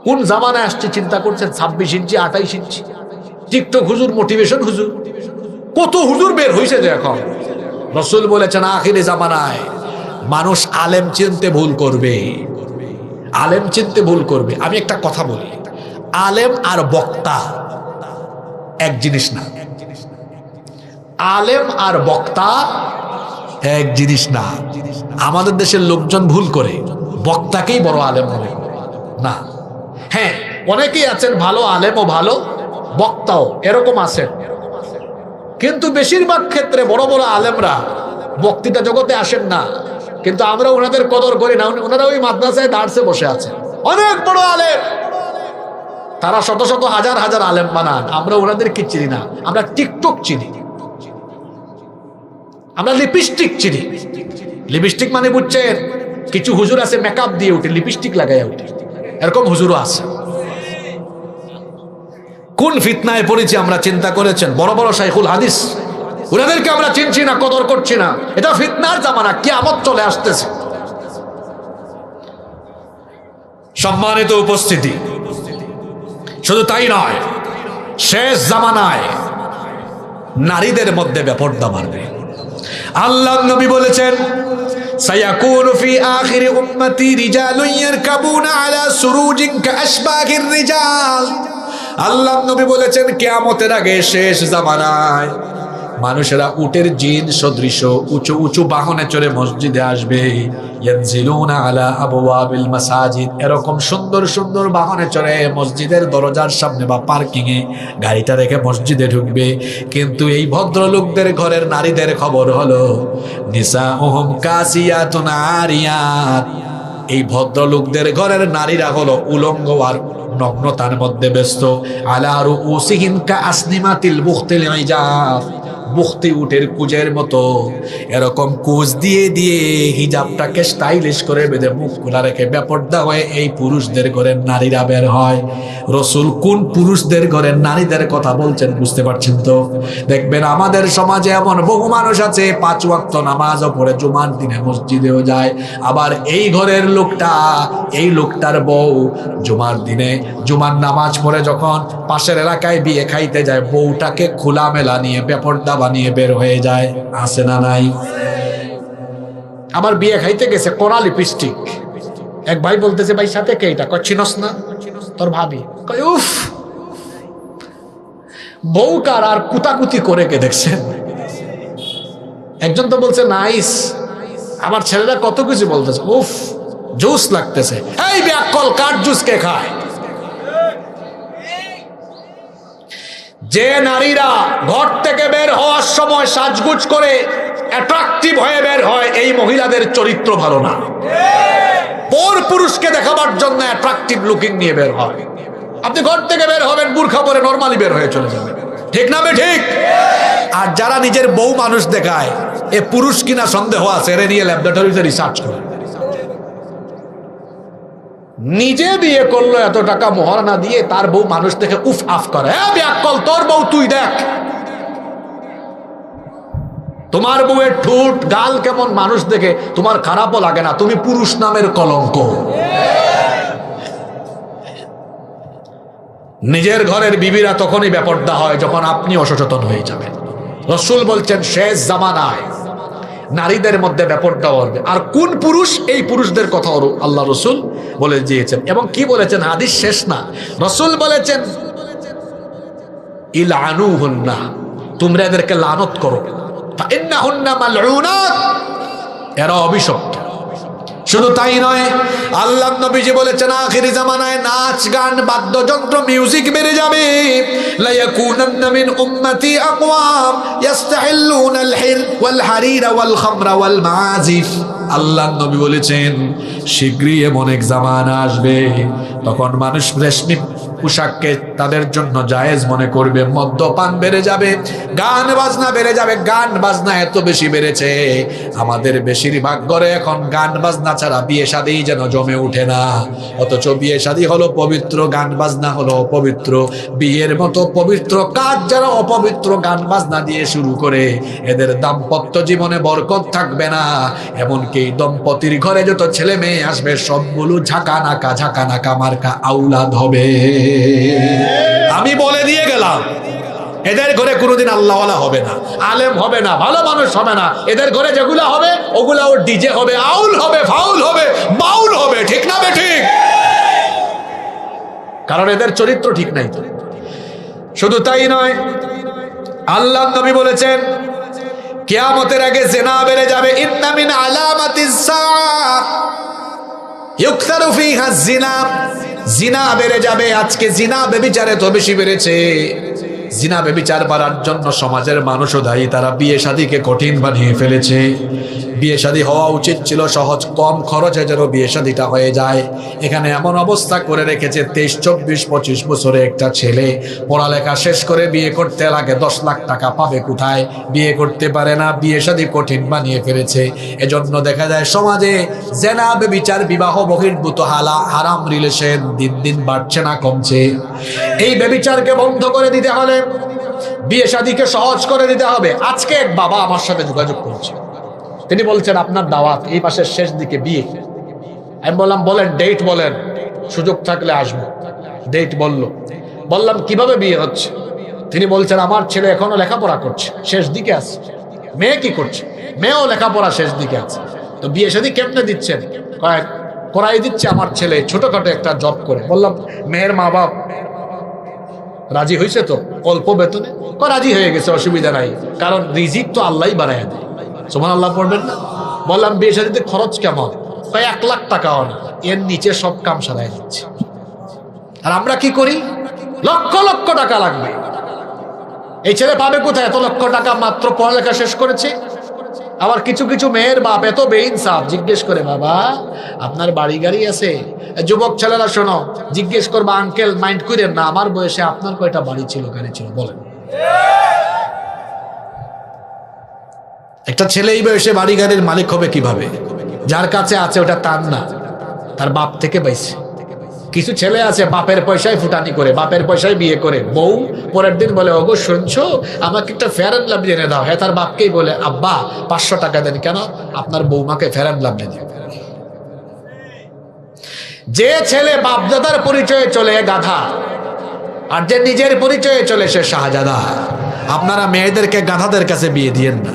কোন জামানায় আসছে চিন্তা করছেন? 26 ইঞ্চি 28 ইঞ্চি টিকটক হুজুর, মোটিভেশন হুজুর, কত হুজুর বের হয়েছে যে এখন। রাসূল বলেছেন আখিরি জামানায় মানুষ আলেম চিনতে ভুল করবে, আলেম চিনতে ভুল করবে। আমি একটা কথা বলি, আলেম আর বক্তা এক জিনিস না। আলেম আর বক্তা এক জিনিস না। আমাদের দেশের লোকজন ভুল করে বক্তাকেই বড় আলেম মনে করে না। হ্যাঁ, অনেকেই আছেন ভালো আলেমও ভালো বক্তাও, এরকম আছেন, কিন্তু বেশিরভাগ ক্ষেত্রে বড় বড় আলেমরা বক্তৃতা জগতে আসেন না, কিন্তু আমরা ওনাদের কদর করি না। ওনারা ওই মাদ্রাসায় দাঁড়সে বসে আছেন, অনেক বড় আলেম, তারা শত শত হাজার হাজার আলেম বানান, আমরা ওনাদেরকে চিনি না। আমরা টিকটক চিনি, আমরা লিপস্টিক চিনি। লিপস্টিক মানে বুঝছেন, কিছু হুজুর আছে মেকআপ দিয়ে উঠে, লিপস্টিক লাগাইয়া উঠে, এরকম হুজুরও আছে। কোন ফিতনায় পড়েছি আমরা চিন্তা করেছেন? বড় বড় শাইখুল হাদিস, ওনাদেরকে আমরা চিনছি না, কদর করছি না। এটা ফিতনার জামানা, কিয়ামত চলে আসতেছে। সম্মানিত উপস্থিতি, শুধু তাই নয়, শেষ জামানায় নারীদের মধ্যে বেপরদা মারবে। আল্লাহ নবী বলেছেন, সায়াকুনু ফি আখিরি উম্মতি রিজালুন ইয়ারকাবুনা আলা সুরুজিন কাআশবাহির রিজাল। আল্লাহ নবী বলেছেন, কিয়ামতের আগে শেষ জামানায় মানুষেরা উটের জিন সদৃশ উঁচু উঁচু বাহনে চড়ে মসজিদে আসবে। ইয়ানজিলুনা আলা আবওয়াবিল মাসাজিদ, এরকম সুন্দর সুন্দর বাহনে চড়ে মসজিদের দরজার সামনে বা পার্কিং এ গাড়িটা রেখে মসজিদে ঢুকবে। কিন্তু এই ভদ্রলোকদের ঘরের নারীদের খবর হলো, নিসাউহুম কাসিয়াতুন আরিয়াত, এই ভদ্রলোকদের ঘরের নারীরা হলো উলঙ্গ আর নগ্নতার মধ্যে ব্যস্ত। আলা রুউসিহিম কাআসনিমাতিল বুখতিল ইজাব, বুখতি উটের কুজের মতো এরকম কুজ দিয়ে দিয়ে হিজাবটাকে স্টাইলিশ করে বেঁধে মুখ খোলা রেখে বেপরদা হয়ে এই পুরুষদের ঘরের নারীরা বের হয়। রসুল কোন পুরুষদের ঘরের নারীদের কথা বলছেন বুঝতে পারছেন তো? দেখবেন আমাদের সমাজে এমন বহু মানুষ আছে 5 ওয়াক্ত নামাজও পড়ে, জুমার দিনে মসজিদেও যায়, আবার এই ঘরের লোকটা, এই লোকটার বউ জুমার দিনে জুমার নামাজ পড়ে যখন পাশের এলাকায় বিয়ে খাইতে যায়, বউটাকে খোলামেলা নিয়ে বেপরদা বানিয়ে বের হয়ে যায়। আছে না নাই? আবার বিয়ে খাইতে গেছে, কোরা লিপস্টিক। এক ভাই বলতেছে, ভাই সাথে কে এটা? কয় চিনস না? তোর ভাবি। কয় উফ, বউ কার আর কুতাকুতি করে কে দেখছেন? একজন তো বলছে নাইস, আমার ছেলেরা কত কিছু বলতেছে, উফ জুস লাগতেছে। এই ব্যাকল, কার জুস কে খায়? যে নারীরা ঘর থেকে বের হওয়ার সময় সাজগুজ করে অ্যাট্রাকটিভ হয়ে বের হয়, এই মহিলাদের চরিত্র ভালো না। পর পুরুষকে দেখাবার জন্য অ্যাট্রাকটিভ লুকিং নিয়ে বের হয়। আপনি ঘর থেকে বের হবেন বুরখা পরে, নরমালি বের হয়ে চলে যাবেন, ঠিক না? ঠিক। আর যারা নিজের বউ মানুষ দেখায়, এ পুরুষ কিনা সন্দেহ আছে, এর নিয়ে ল্যাবরেটরিতে রিসার্চ করে। নিজে বিয়ে করলো এত টাকা মহারণা দিয়ে, তার বউ মানুষ দেখে উফ আফ করে। হ্যাঁ ব্যাকল, তোর বউ তুই দেখ, তোমার বউয়ের ঠোঁট গাল কেমন মানুষ দেখে তোমার খারাপও লাগে না, তুমি পুরুষ নামের কলঙ্ক। নিজের ঘরের বিবিরা তখনই বেপরদা হয় যখন আপনি অসচেতন হয়ে যাবেন। রাসূল বলছেন, শেষ জামানায় নারীদের মধ্যে বেপরদা হবে। আর কোন পুরুষ? এই পুরুষদের কথা আল্লাহ রাসূল বলে দিয়েছেন। এবং কি বলেছেন? হাদিস শেষ না, রাসূল বলেছেন, ইলআনুহুন্না, তোমরা এদেরকে লানত করো, ফাইন্নাহুন্না মালউনাত, এরা অভিশপ্ত। শুধু তাই নয়, আল্লাহ নবীজি বলেছেন, আখিরি জামানায় নাচ গান বাদ্যযন্ত্র মিউজিক বেড়ে যাবে। লা ইয়াকুনান্না মিন উম্মতি আকওয়াম ইস্তাহিল্লুনাল হির ওয়াল হারিরা ওয়াল খামরা ওয়াল মাযিফ। আল্লাহ নবী বলেছেন, শীঘ্রই এমন এক জামানা আসবে তখন মানুষ রেশমি পোশাককে তাদের জন্য জায়েজ মনে করবে, মদ্যপান বেড়ে যাবে, গান বাজনা বেড়ে যাবে। গান বাজনা এত বেশি বেড়েছে, আমাদের বেশিরভাগ ঘরে এখন গান বাজনা ছাড়া বিয়ে শাদী যেন জমে উঠে না। অথচ বিয়ে শাদী হলো পবিত্র, গান বাজনা হলো অপবিত্র। বিয়ের মতো পবিত্র কাজ যারা অপবিত্র গান বাজনা দিয়ে শুরু করে, এদের দাম্পত্য জীবনে বরকত থাকবে না। এমনকি দম্পতির ঘরে যত ছেলে মেয়ে আসবে সবগুলো ঝাঁকা নাকা মার্কা আউলাদ হবে। আমি বলে দিয়ে গেলাম, এদের ঘরে কোনোদিন আল্লাহওয়ালা হবে না, আলেম হবে না, ভালো মানুষ হবে না। এদের ঘরে যেগুলা হবে ওগুলা ওর ডিজে হবে, আউল হবে, ফাউল হবে, বাউল হবে, ঠিক না ঠিক? কারণ এদের চরিত্র ঠিক নাই। শুধু তাই নয়, আল্লাহ নবী বলেছেন, কিয়ামতের আগে জিনা বেড়ে যাবে। ইন্না মিন আলামাতিস সাআহ ইউকতারু ফিহা জিনা, জিনা বেড়ে যাবে। আজকে জিনা বেবিচারে তো বেশি বেড়েছে। জিনা ব্যভিচার বাড়ার জন্য সমাজের মানুষও দায়ী, তারা বিয়ে শাদীকে কঠিন বানিয়ে ফেলেছে। বিয়ে শাদী হওয়া উচিত ছিল সহজ, কম খরচে যেন বিয়ে শাদীটা হয়ে যায়। এখানে এমন অবস্থা করে রেখেছে 23, 24, 25 বছরে একটা ছেলে পড়ালেখা শেষ করে বিয়ে করতে লাগে 10 লাখ টাকা, পাবে কোথায়? বিয়ে করতে পারে না, বিয়ে শাদী কঠিন বানিয়ে ফেলেছে। এজন্য দেখা যায় সমাজে জেনা ব্যভিচার, বিবাহ বহির্ভূত হারাম রিলেশন দিন দিন বাড়ছে না কমছে। এই ব্যভিচারকে বন্ধ করে দিতে হলে বিয়ে শাদীকে সহজ করে দিতে হবে। আজকে এক বাবা আমার সাথে যোগাযোগ করছে, তিনি বলছেন আপনার দাওয়াত এই মাসের শেষ দিকে বিয়ে। আমি বললাম বলেন, ডেট বলেন, সুযোগ থাকলে আসবো। ডেট বললাম কিভাবে বিয়ে হচ্ছে? তিনি বলছেন আমার ছেলে এখনো লেখাপড়া করছে, শেষ দিকে আছে। মেয়ে কি করছে? মেয়েও লেখাপড়া শেষ দিকে আছে। তো বিয়ে শাদী কেমনে দিচ্ছেন? করাই দিচ্ছে আমার ছেলে ছোটখাটো একটা জব করে। বললাম মেয়ের মা বাপ রাজি হয়েছে তো অল্প বেতনে? রাজি হয়ে গেছে, অসুবিধা নাই, কারণ রিজিক তো আল্লাহই বানায় দেয়। সুবহানাল্লাহ পড়বেন না? বললাম বিয়ে শাদীতে খরচ কেমন? 1 লাখ টাকাও না, এর নিচে সব কাম সারাই দিচ্ছে। আর আমরা কি করি? লক্ষ লক্ষ টাকা লাগবে। এই ছেলে পাবে কোথায় এত লক্ষ টাকা? মাত্র পড়ালেখা শেষ করেছে। আবার কিছু কিছু মেয়ের বাপ এত বেইনসাফ, জিজ্ঞেস করে বাবা আপনার বাড়ি গাড়ি আছে? যুবক ছেলেরা শোনো, জিজ্ঞেস করবা আঙ্কেল মাইন্ড করেন না, আমার বয়সে আপনার কয়টা বাড়ি ছিল, গাড়ি ছিল বলেন? একটা ছেলে এই বয়সে বাড়ি গাড়ির মালিক হবে কিভাবে? যার কাছে আছে ওটা তার না, তার বাপ থেকে পাইছে। কিছু ছেলে আছে বাপের পয়সায় ফুটানি করে, বাপের পয়সায় বিয়ে করে। বউ পরের দিন বলে ওগো শুনছো আমাকে একটা ফেয়ার অ্যান্ড লাভলি এনে দাও। হ্যাঁ, তার বাপকেই বলে আব্বা 500 টাকা দেন। কেন? আপনার বৌমাকে ফেয়ার অ্যান্ড লাভলি দিবে। যে ছেলে বাপদাদার পরিচয়ে চলে গাধা, আর যে নিজের পরিচয়ে চলে সে শাহজাদা। আপনারা মেয়েদেরকে গাধাদের কাছে বিয়ে দিয়েন না,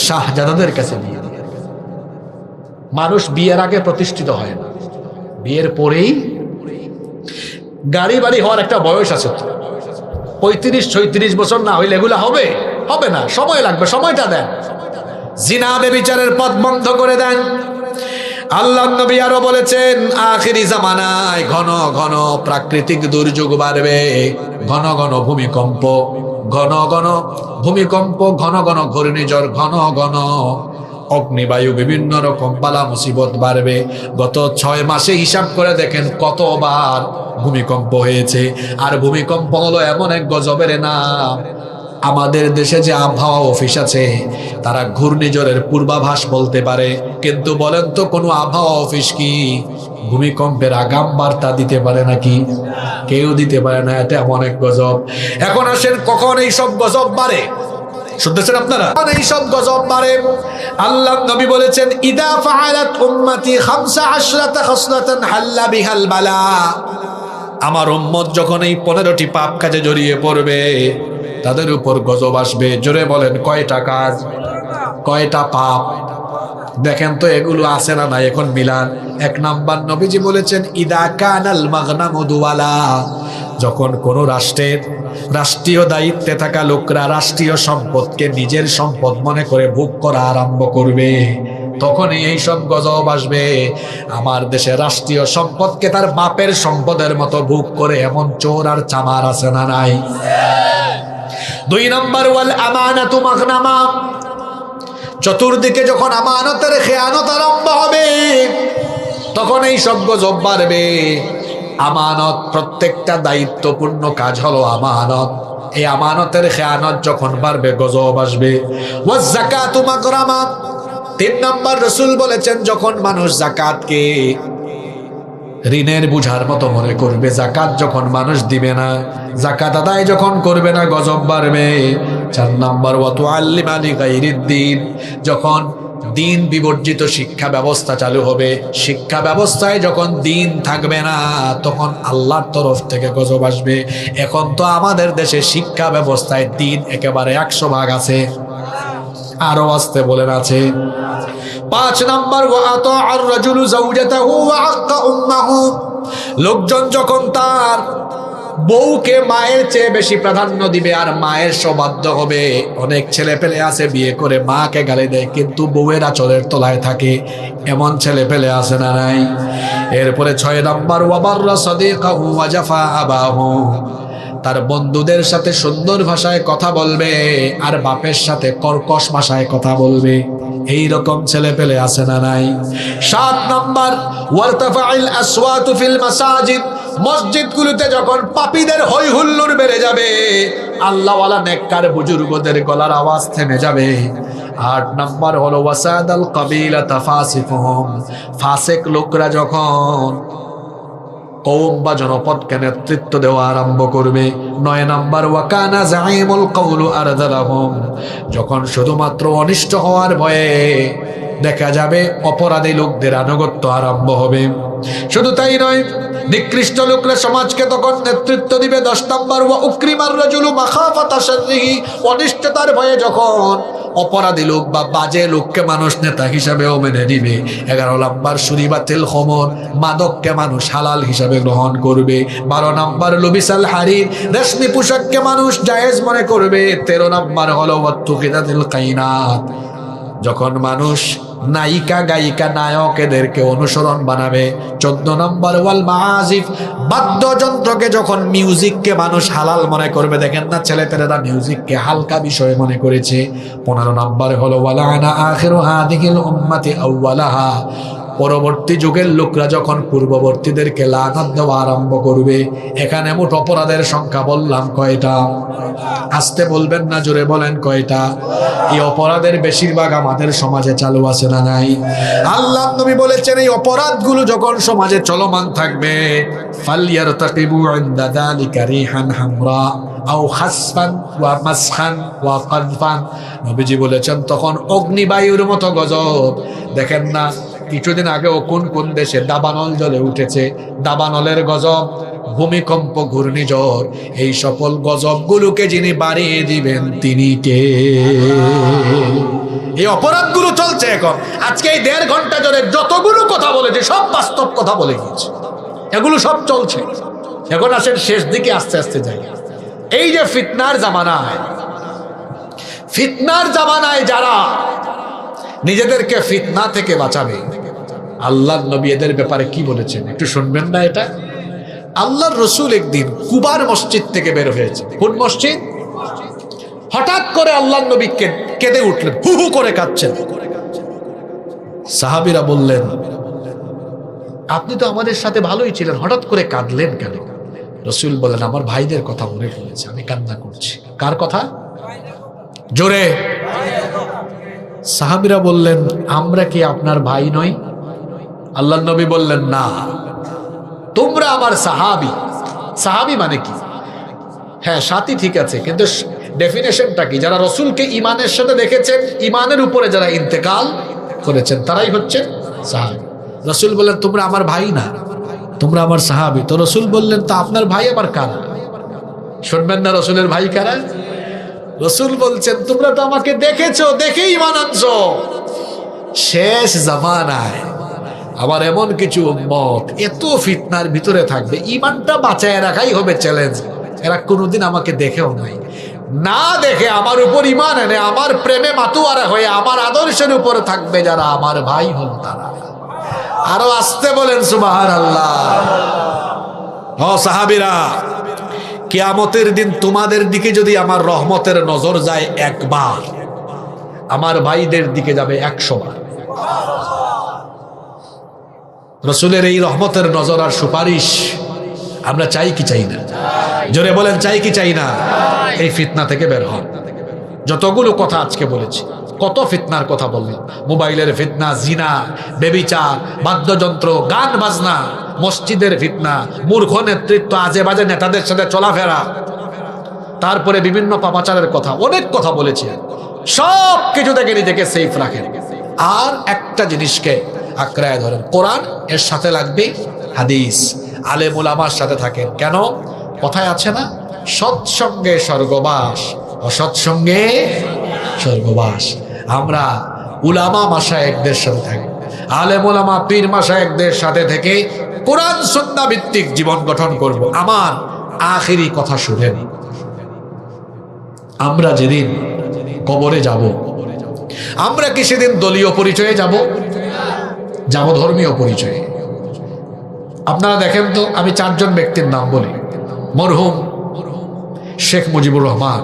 শাহজাদাদের কাছে বিয়ে দিয়েন। মানুষ বিয়ের আগে প্রতিষ্ঠিত হয় না, বিয়ের পরেই। গাড়ি বাড়ি হওয়ার একটা বয়স আছে তো, 35, 36 বছর না হইলে এগুলা হবে না, সময় লাগবে, সময়টা দেন। জিনা ব্যভিচারের পথ বন্ধ করে দেন। আল্লাহ নবী আরো বলেছেন আখিরি জামানায় ঘন ঘন প্রাকৃতিক দুর্যোগ বাড়বে, ঘন ঘন ভূমিকম্প, ঘন ঘন ভূমিকম্প, ঘন ঘন ঘূর্ণিঝড়, ঘন ঘন অগ্নিবায়ু, বিভিন্ন রকম বালা মুসিবত বাড়বে। গত 6 মাসে হিসাব করে দেখেন কতবার ভূমিকম্প হয়েছে। আর ভূমিকম্প হলো এমন এক গজবের নাম। আমাদের দেশে যে আবহাওয়া অফিস আছে তারা ঘূর্ণিঝড়ের পূর্বাভাস বলতে পারে, কিন্তু বলেন তো কোনো আবহাওয়া অফিস কি ভূমিকম্পের আগাম বার্তা দিতে পারে নাকি? কেউ দিতে পারে না। এটা এমন এক গজব। এখন আসেন কখন এই সব গজব বাড়ে? শুনতেছেন আপনারা? এই সব গজব বাড়ে। আল্লাহ নবী বলেছেন ইদা ফাআলাত উম্মতি 15 খাসলাতান হাল্লা বিহাল বালা। আমার উম্মত যখন এই 15টি পাপ কাজে জড়িয়ে পড়বে তাদের উপর গজব আসবে। জোরে বলেন কয়টা কাজ, কয়টা পাপ? দেখেন তো এগুলো আছে না নাই এখন মিলান। 1 নাম্বার নবীজি বলেছেন ইদা কানাল মাগনামু দুওয়ালা। যখন কোন রাষ্ট্রের রাষ্ট্রীয় দায়িত্বে থাকা লোকরা রাষ্ট্রীয় সম্পদকে নিজের সম্পদ মনে করে ভোগ করা আরম্ভ করবে, তখনই এই সব গজব আসবে। আমার দেশে রাষ্ট্রীয় সম্পদকে তার বাপের সম্পদের মতো ভোগ করে এমন চোর আর চামার আছে না নাই? 2 নাম্বার ওয়াল আমানাতু মাগনামা। চতুর্দিকে যখন আমানতের খেয়ানত আরম্ভ হবে তখন এই সব গজব বাড়বে। আমানত, প্রত্যেকটা দায়িত্বপূর্ণ কাজ হলো আমানত। এই আমানতের খেয়ানত যখন বাড়বে গজব আসবে। ওয়াজ যাকাতু মাগরামা। 3 নাম্বার রাসূল বলেছেন যখন মানুষ যাকাতকে ঋণের বুঝার মতো মনে করবে, যাকাত যখন মানুষ দিবে না, যাকাত আদায় যখন করবে না, গজব বাড়বে। 4 নাম্বার ওয়া তুআল্লিমা লিগাইরিদ্দিন। যখন দিন বিবর্জিত শিক্ষা ব্যবস্থা চালু হবে, শিক্ষা ব্যবস্থায় যখন দিন থাকবে না তখন আল্লাহর তরফ থেকে গজব আসবে। এখন তো আমাদের দেশে শিক্ষা ব্যবস্থায় দিন একেবারে 100 ভাগ আছে, আরো আসতে বলেন আছে। 5 নাম্বার ওয়া আতাআর রাজুলু যাওজাতাহু ওয়া আক্কা উম্মাহু। লোকজন যখন তার বউকে মায়ের চেয়ে বেশি প্রাধান্য দিবে আর মায়ের সবাধ্য হবে। অনেক ছেলে পেলে আছে বিয়ে করে মাকে গালি দেয় কিন্তু বউয়ের আঁচলের তলায় থাকে, এমন ছেলে পেলে আছে না নাই? এরপরে 6 নাম্বার ওয়া বাররা সাদিকাহু ওয়া জাফা আবাহু। তার বন্ধুদের সাথে সুন্দর ভাষায় কথা বলবে আর বাপের সাথে কর্কশ ভাষায় কথা বলবে। এই রকম ছেলে পেলে আছে না নাই? 7 নাম্বার, ওয়ারতাফাইল আসওয়াতু ফিল মাসাজিদ, মসজিদগুলোতে যখন পাপীদের হই হুল্লোড় বেড়ে যাবে, আল্লাহওয়ালা নেককার বুজুর্গদের গলার আওয়াজ থেমে যাবে। 8 নাম্বার হলো ওয়াসাদাল কাবিলা তাফাসিকুহুম, ফাসিক লোকরা যখন কওম বা জনপদকে নেতৃত্ব দেওয়া আরম্ভ করবে। 9 নাম্বার, ওয়াকানা জাইমুল কওলু আরদালাহুম, যখন শুধুমাত্র অনিষ্ট হওয়ার ভয়ে দেখা যাবে অপরাধী লোকদের আনুগত্য আরম্ভ হবে। শুধু তাই নয়, নিকৃষ্ট লোকরা সমাজকে তখন নেতৃত্ব দিবে। 10 নাম্বার, ওয়া উকরিমার রাজুলু মাখাফাতা শাররিহি, অনিষ্টতার ভয়ে যখন অপরাধী লোক বা বাজে লোককে মানুষ নেতা হিসাবেও মেনে নিবে। 11 নাম্বার, শুরিবাতিল খমর, মাদককে মানুষ হালাল হিসাবে গ্রহণ করবে। 12 নাম্বার, লুবিসাল হারির, রেশমি পোশাককে মানুষ জায়েজ মনে করবে। 13 নাম্বার হলো ওয়াত্তুকিদাতিল কাইনাত, যখন মানুষ নায়িকা গায়িকা নায়ক এদেরকে অনুসরণ বানাবে। 14 নম্বর, ওয়াল মাআজিফ, বাদ্যযন্ত্রকে যখন মিউজিককে মানুষ হালাল মনে করবে। দেখেন না ছেলেপেলেরা মিউজিককে হালকা বিষয় মনে করেছে। 15 নম্বর হলো ওয়ালানা আখিরু হাদিহিল উম্মতি আউওয়ালাহা, পরবর্তী যুগের লোকরা যখন পূর্ববর্তীদেরকে লানত দেওয়া আরম্ভ করবে। এখানে মোট অপরাধের সংখ্যা বললাম কয়টা? আস্তে বলবেন না, জোরে বলেন কয়টা? এই অপরাধের বেশিরভাগ আমাদের সমাজে চালু আছে না নাই? আল্লাহ নবী বলেছেন এই অপরাধগুলো যখন সমাজে চলমান থাকবে, ফালইয়ারতাকিবু ইনদা যালিকা রিহান হামরা আও খাসফান ওয়া মাসখান ওয়া কাদফান, নবীজি বলেছেন তখন অগ্নিবায়ুর মতো গজব। দেখেন না কিছুদিন আগেও কোন কোন দেশে দাবানল জ্বলে উঠেছে, দাবানলের গজব, ভূমিকম্প, ঘূর্ণিঝড়, এই সকল গজবগুলোকে যিনি বাড়িয়ে দিবেন তিনি কে? এই অপরাধগুলো চলছে এখন। আজকে এই 1.5 ঘন্টা ধরে যতগুলো কথা বলেছে সব বাস্তব কথা বলে গিয়েছে, এগুলো সব চলছে। এখন আসেন শেষ দিকে আস্তে আস্তে যাই। এই যে ফিতনার জামানায় যারা নিজেদেরকে ফিতনা থেকে বাঁচাবে, আল্লাহর নবী এদের ব্যাপারে কি বলেছেন একটু শুনবেন না? এটা আল্লাহর রসুল একদিন কুবার মসজিদ থেকে বের হয়েছে। কোন মসজিদ? হঠাৎ করে আল্লাহর নবী কেঁদে উঠলেন, হু হু করে কাঁদছেন। সাহাবীরা বললেন, আপনি তো আমাদের সাথে ভালোই ছিলেন, হঠাৎ করে কাঁদলেন কেন? রসুল বলেন, আমার ভাইদের কথা মনে পড়েছে, আমি কান্না করছি। কার কথা? জোরে। সাহাবীরা বললেন, আমরা কি আপনার ভাই নই? আল্লাহর নবী বললেন, না, তোমরা আমার সাহাবী। সাহাবী মানে কি? হ্যাঁ, সাথী ঠিক আছে, কিন্তু ডেফিনেশনটা কি? যারা রসুলকে ইমানের সাথে দেখেছেন, ইমানের উপরে যারা ইন্তেকাল করেছেন, তারাই হচ্ছে সাহাবী। রসুল বললেন, তোমরা আমার ভাই না, তোমরা আমার সাহাবী। তো রসুল বললেন, তা আপনার ভাই আবার কারা? শুনবেন না রসুলের ভাই কারা? রসুল বলছেন, তোমরা তো আমাকে দেখেছো, দেখেই ইমান আনছো। শেষ জামানায় আবার এমন কিছু উম্মত এত ফিতনার ভিতরে থাকবে, ইমানটা বাঁচায় রাখাই হবে চ্যালেঞ্জ। এরা কোনোদিন আমাকে দেখেও নাই, না দেখে আমার উপর ইমান এনে আমার প্রেমে মাতুয়ারা হয়ে আমার আদর্শের উপরে থাকবে যারা আমার ভাই হন তারা। আরো আসতে বলেন সুবহানাল্লাহ। ও সাহাবীরা, কিয়ামতের দিন তোমাদের দিকে যদি আমার রহমতের নজর যায় একবার, আমার ভাইদের দিকে যাবে 100 বার। রসুলের এই রহমতের নজর আর সুপারিশ আমরা চাই কি চাই না? জোরে বলেন, চাই কি চাই না? এই ফিতনা থেকে বের হন। যতগুলো কথা আজকে বলেছি, কত ফিতনার কথা বললাম। মোবাইলের ফিতনা, জিনা, বেবিচার, বাদ্যযন্ত্র, গান বাজনা, মসজিদের ফিতনা, মূর্খ নেতৃত্ব, আজে বাজে নেতাদের সাথে চলাফেরা, তারপরে বিভিন্ন পাপাচারের কথা, অনেক কথা বলেছি। সব কিছু থেকে নিজেকে সেফ রাখেন। আর একটা জিনিসকে আঁকড়ায় ধরেন, কোরআন, এর সাথে লাগবে হাদিস, আলেম উলামার সাথে থাকেন। কেন? কথায় আছে না, সৎসঙ্গে স্বর্গবাস, অসৎসঙ্গে স্বর্গবাস। আমরা উলামা মাশায়েখদের সাথে থাকি, আলেম উলামা পীর মাশায়েখদের সাথে থেকে কোরআন সুন্নাহ ভিত্তিক জীবন গঠন করব। আমার আখিরি কথা শুনেন, আমরা যেদিন কবরে যাব, আমরা কি সেদিন দলীয় পরিচয়ে যাব? যাব ধর্মীয় পরিচয়ে। আপনারা দেখেন তো, আমি 4 জন ব্যক্তির নাম বলি। মরহুম শেখ মুজিবুর রহমান,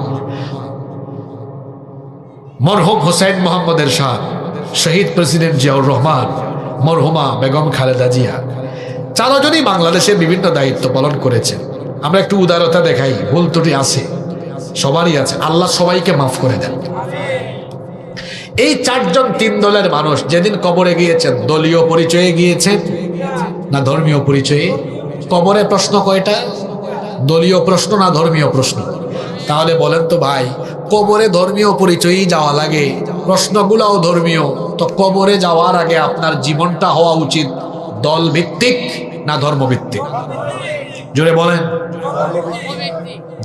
মরহুম হোসেন মোহাম্মদ এরশাদ, শহীদ প্রেসিডেন্ট জিয়াউর রহমান, মরহুমা বেগম খালেদা জিয়া, চারজনই বাংলাদেশে বিভিন্ন দায়িত্ব পালন করেছেন। আমরা একটু উদারতা দেখাই, ভুল ত্রুটি আছে, সবারই আছে, আল্লাহ সবাইকে মাফ করে দেন। এই চারজন তিন দলের মানুষ যেদিন কবরে গিয়েছেন, দলীয় পরিচয়ে গিয়েছেন না ধর্মীয় পরিচয়ে? কবরে প্রশ্ন কয়টা? দলীয় প্রশ্ন না ধর্মীয় প্রশ্ন? তাহলে বলেন তো ভাই, কবরে ধর্মীয় পরিচয়েই যাওয়া লাগে, প্রশ্নগুলাও ধর্মীয়, তো কবরে যাওয়ার আগে আপনার জীবনটা হওয়া উচিত দল ভিত্তিক না ধর্মভিত্তিক? জোরে বলেন।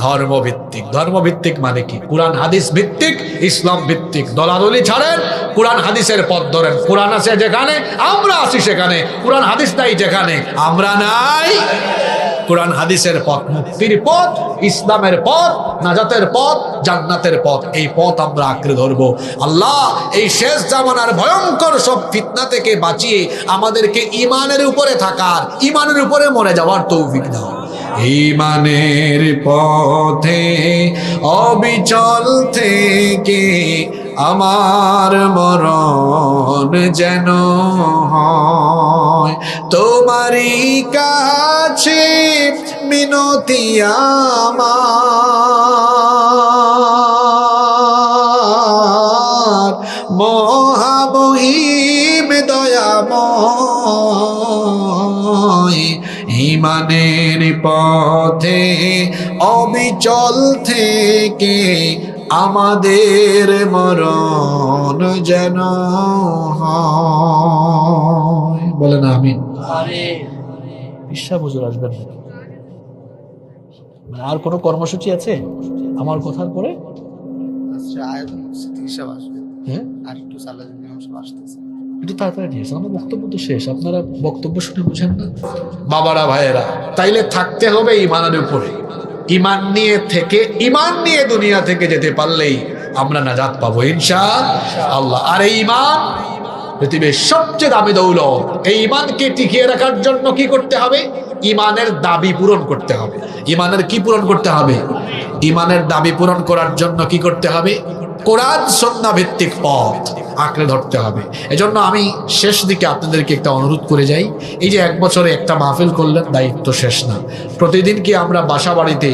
ধর্মভিত্তিক। ধর্মভিত্তিক মানে কি? কোরআন হাদিস ভিত্তিক, ইসলাম ভিত্তিক। দলাদলি ছাড়েন, কোরআন হাদিসের পথ ধরেন। কোরআন আছে যেখানে, আমরা আছি সেখানে। কোরআন হাদিস নাই যেখানে, আমরা নাই। কোরআন হাদিসের পথ মুক্তির পথ, ইসলামের পথ, নাজাতের পথ, জান্নাতের পথ, এই পথ আমরা আঁকড়ে ধরবো। আল্লাহ এই শেষ জামানার ভয়ঙ্কর সব ফিতনা থেকে বাঁচিয়ে আমাদেরকে ইমানের উপরে থাকার, ইমানের উপরে মরে যাওয়ার তৌফিক দাও। ইমানের পথে অবিচল থেকে আমার মরণ যেন হয়, তোমারই কাছে মিনতি আমার, মহামহিম দয়াময়। ইমানের পথে অবিচল থেকে আমাদের মরণ যেন হয়। বলে না আমিন। বিশ্বাস হুজুর আসবেন না? আর কোনো কর্মসূচি আছে আমার কথার পরে? হ্যাঁ, আর একটু একটু তাড়াতাড়ি নিয়ে আমার বক্তব্য তো শেষ, আপনারা বক্তব্য শুনে বুঝেন না। বাবারা ভাইয়েরা, তাইলে থাকতে হবে ইমানের উপরে। ইমান নিয়ে থেকে, ইমান নিয়ে দুনিয়া থেকে যেতে পারলেই আমরা নাজাত পাবো ইনশাআল্লাহ। আর এই ইমান পৃথিবীর সবচেয়ে দামি দৌলত। এই ইমানকে টিকিয়ে রাখার জন্য কি করতে হবে? ইমানের দাবি পূরণ করতে হবে। ইমানের কি পূরণ করতে হবে? ইমানের দাবি পূরণ করার জন্য কি করতে হবে? কোরআন সুন্নাহ ভিত্তিক পথ আঁকড়ে ধরতে হবে। এজন্য আমি শেষ দিকে আপনাদেরকে একটা অনুরোধ করে যাই, এই যে 1 বছরে একটা মাহফিল করলেন, দায়িত্ব শেষ না। প্রতিদিন কি আমরা বাসা বাড়িতে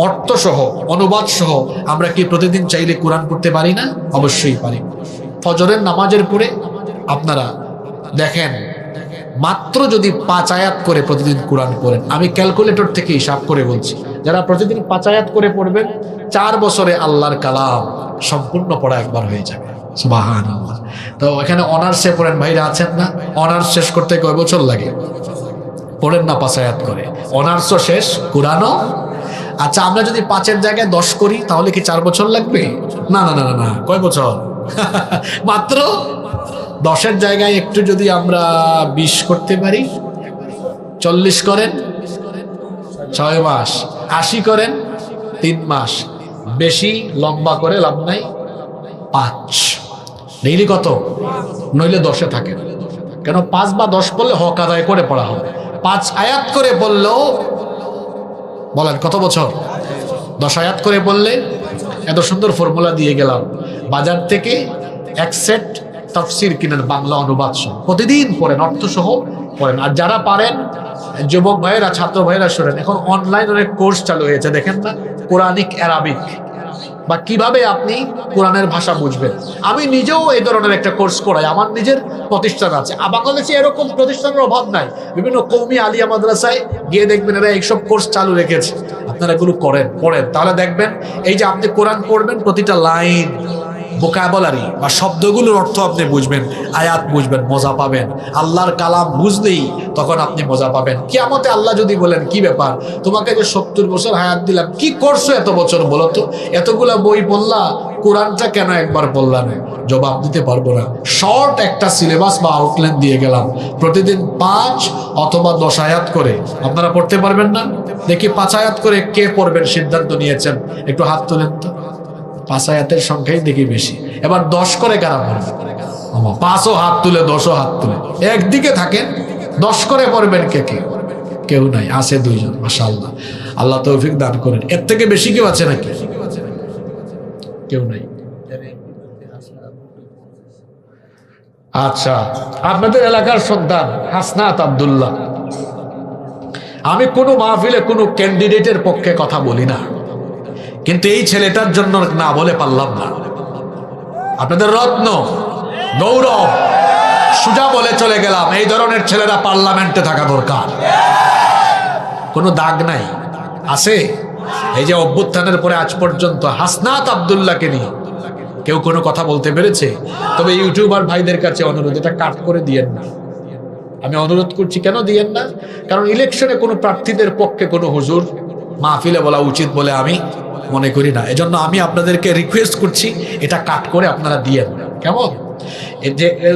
অর্থসহ, অনুবাদ সহ আমরা কি প্রতিদিন চাইলে কোরআন পড়তে পারি না? অবশ্যই পারি। ফজরের নামাজের পরে আপনারা দেখেন, মাত্র যদি 5 আয়াত করে প্রতিদিন কোরআন পড়েন, আমি ক্যালকুলেটর থেকে হিসাব করে বলছি, যারা প্রতিদিন 5 আয়াত করে পড়বেন, 4 বছরে আল্লাহর কালাম সম্পূর্ণ পড়া একবার হয়ে যাবে। সুবহানাল্লাহ। তো এখানে অনার্সে পড়েন ভাইরা আছেন না? অনার্স শেষ করতে কয় বছর লাগে? পড়েন না 5 আয়াত করে, অনার্সও শেষ, কোরআনও। আচ্ছা, আমরা যদি 5-এর জায়গায় 10 করি তাহলে কি 4 বছর লাগবে? না না না না, কয় বছর? মাত্র 10-এর জায়গায় একটু যদি আমরা 20 করতে পারি, 40 করেন 6 মাস, 80 করেন 3 মাস, বেশি লম্বা করে লাভ নাই, 5। ডেইলি কত? নইলে 10-এ থাকে। কেন 5 বা 10 পড়লে হক আদায় করে পড়া হবে। 5 আয়াত করে বললেও, বলেন কত বছর? 10 আয়াত করে বললে, এত সুন্দর ফর্মুলা দিয়ে গেলাম, বাজার থেকে 1 সেট তাফসীর কিনেন, বাংলা অনুবাদ সহ, প্রতিদিন পড়েন, অর্থ সহ পড়েন। আর যারা পারেন, যুবক ভাইয়েরা, ছাত্র ভাইয়েরা শোনেন, এখন অনলাইন অনেক কোর্স চালু হয়েছে, দেখেন না? কোরআনিক অ্যারাবিক, বা কিভাবে আপনি কোরআনের ভাষা বুঝবেন। আমি নিজেও এই ধরনের একটা কোর্স করাই, আমার নিজের প্রতিষ্ঠান আছে। বাংলাদেশে এরকম প্রতিষ্ঠানের অভাব নাই। বিভিন্ন কওমি আলিয়া মাদ্রাসায় গিয়ে দেখবেন এরা এইসব কোর্স চালু রেখেছে। আপনারা এগুলো করেন, পড়েন, তাহলে দেখবেন এই যে আপনি কোরআন পড়বেন, প্রতিটা লাইন, ভোকাবুলারি বা শব্দগুলোর অর্থ আপনি বুঝবেন, আয়াত বুঝবেন, মজা পাবেন। আল্লাহর কালাম বুঝলেই তখন আপনি মজা পাবেন। কিয়ামতে আল্লাহ যদি বলেন, কি ব্যাপার, তোমাকে যে 70 বছর হায়াত দিলাম, কি করছো এত বছর বলো তো? এতগুলা বই পড়লা, কোরআনটা কেন একবার পড়লা না? জবাব দিতে পারবো না। শর্ট একটা সিলেবাস বা আউটলাইন দিয়ে গেলাম, প্রতিদিন 5 অথবা 10 আয়াত করে আপনারা পড়তে পারবেন না? দেখি 5 আয়াত করে কে পড়বেন সিদ্ধান্ত নিয়েছেন, একটু হাত তোলেন তো। 5 আয়াতের সংখ্যাই দেখি বেশি। এবার 10 করে কারা পড়বেন? 5ও হাত তুলে, 10ও হাত তুলে, একদিকে থাকেন। 10 করে পড়বেন কে কে? কেউ নাই, আছে 2 জন, মাশাআল্লাহ। আল্লাহ তৌফিক দান করেন। এর থেকে বেশি কেউ আছে নাকি? কেউ নাই। আচ্ছা, আপনাদের এলাকার সন্তান হাসনাত আব্দুল্লাহ। আমি কোনো মাহফিলে কোনো ক্যান্ডিডেটের পক্ষে কথা বলি না, কিন্তু এই ছেলেটার জন্য না বলে পারলাম না। আপনাদের রত্ন, গৌরব, সুজা বলে চলে গেলাম, এই ধরনের ছেলেরা পার্লামেন্টে থাকা দরকার। কোনো দাগ নাই, আছে? এই যে অভ্যুত্থানের পরে আজ পর্যন্ত হাসনাত আব্দুল্লাহকে নিয়ে কেউ কোনো কথা বলতে পেরেছে? তবে ইউটিউবার ভাইদের কাছে অনুরোধ, এটা কাট করে দিয়েন না। আমি অনুরোধ করছি, কেন দিয়েন না? কারণ ইলেকশনে কোনো প্রার্থীদের পক্ষে কোনো হুজুর মাহফিলে বলা উচিত বলে আমি মনে করি না। এজন্য আমি আপনাদেরকে রিকোয়েস্ট করছি, এটা কাট করে আপনারা দিয়েন না, কেমন?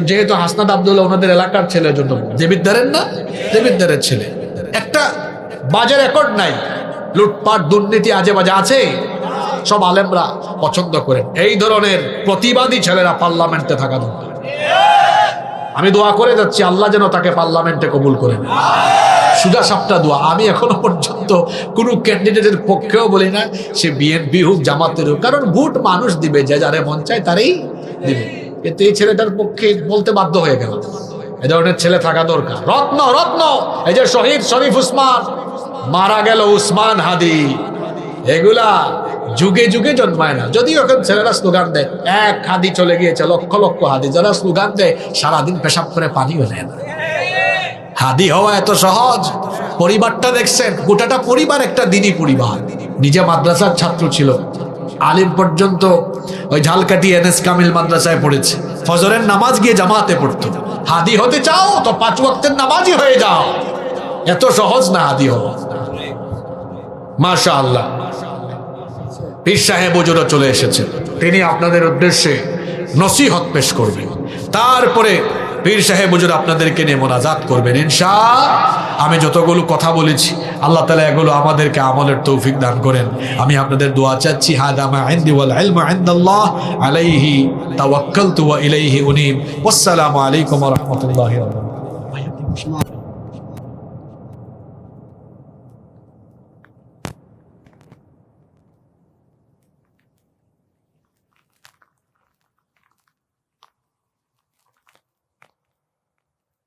যেহেতু হাসনাত আব্দুল্লাহ ওনাদের এলাকার ছেলের জন্য, দেবিদ্দারের না, দেবিদ্দারের ছেলে, একটা বাজে রেকর্ড নাই, লুটপাট দুর্নীতি আজে বাজে আছে, সব আলেমরা পছন্দ করেন। এই ধরনের প্রতিবাদী ছেলেরা পার্লামেন্টে থাকা দরকার। আমি দোয়া করে যাচ্ছি, আল্লাহ যেন তাকে পার্লামেন্টে কবুল করেন। সুজা সাপটা দোয়া। আমি এখনো পর্যন্ত কোনো ক্যান্ডিডেটের পক্ষেও বলি না সে বিএনপি হোক, জামাতের হোক, কারণ ভোট মানুষ দিবে, যে যারে মন চায় তারই দিবে। কিন্তু এই ছেলেটার পক্ষে বলতে বাধ্য হয়ে গেল, এ ধরনের ছেলে থাকা দরকার। রত্ন, রত্ন, এই যে শহীদ শরীফ উসমান, মারা গেল উসমান হাদি, এগুলা যুগে যুগে জন্মায় না। যদিও এখন ছেলেরা স্লোগান দেয়, এক হাদি চলে গিয়েছে, লক্ষ লক্ষ হাদি। যারা স্লোগান দেয় সারাদিন পেশাব করে পানিও নেয় না। হাদি হওয়া এত সহজ? পরিবারটা দেখছেন, গোটাটা পরিবার একটা দিনী পরিবার। নিজে মাদ্রাসার ছাত্র ছিল, আলিম পর্যন্ত ওই ঝালকাঠি এনএস কামিল মাদ্রাসায় পড়েছে, ফজরের নামাজ গিয়ে জামাতে পড়তো। হাদি হতে চাও তো 5 ওয়াক্তের নামাজই হয়ে যাও, এত সহজ না হাদি হওয়া। মাশাআল্লাহ, পীর সাহেব হুজুরও চলে এসেছেন, তিনি আপনাদের উদ্দেশ্যে নসিহত পেশ করবেন, তারপরে পীর সাহেব হুজুর আপনাদেরকে নিয়ে মোনাজাত করবেন ইনশাআল্লাহ। আমি যতগুলো কথা বলেছি আল্লাহ তাআলা এগুলো আমাদেরকে আমলের তৌফিক দান করেন। আমি আপনাদের দোয়া চাচ্ছি। হাদা মা ইনদি ওয়াল ইলমু ইনদাল্লাহ আলাইহি তাওয়াক্কালতু ওয়া ইলাইহি উনীব। ওয়াসসালামু আলাইকুম ওয়া রাহমাতুল্লাহি ওয়া বারাকাতুহু।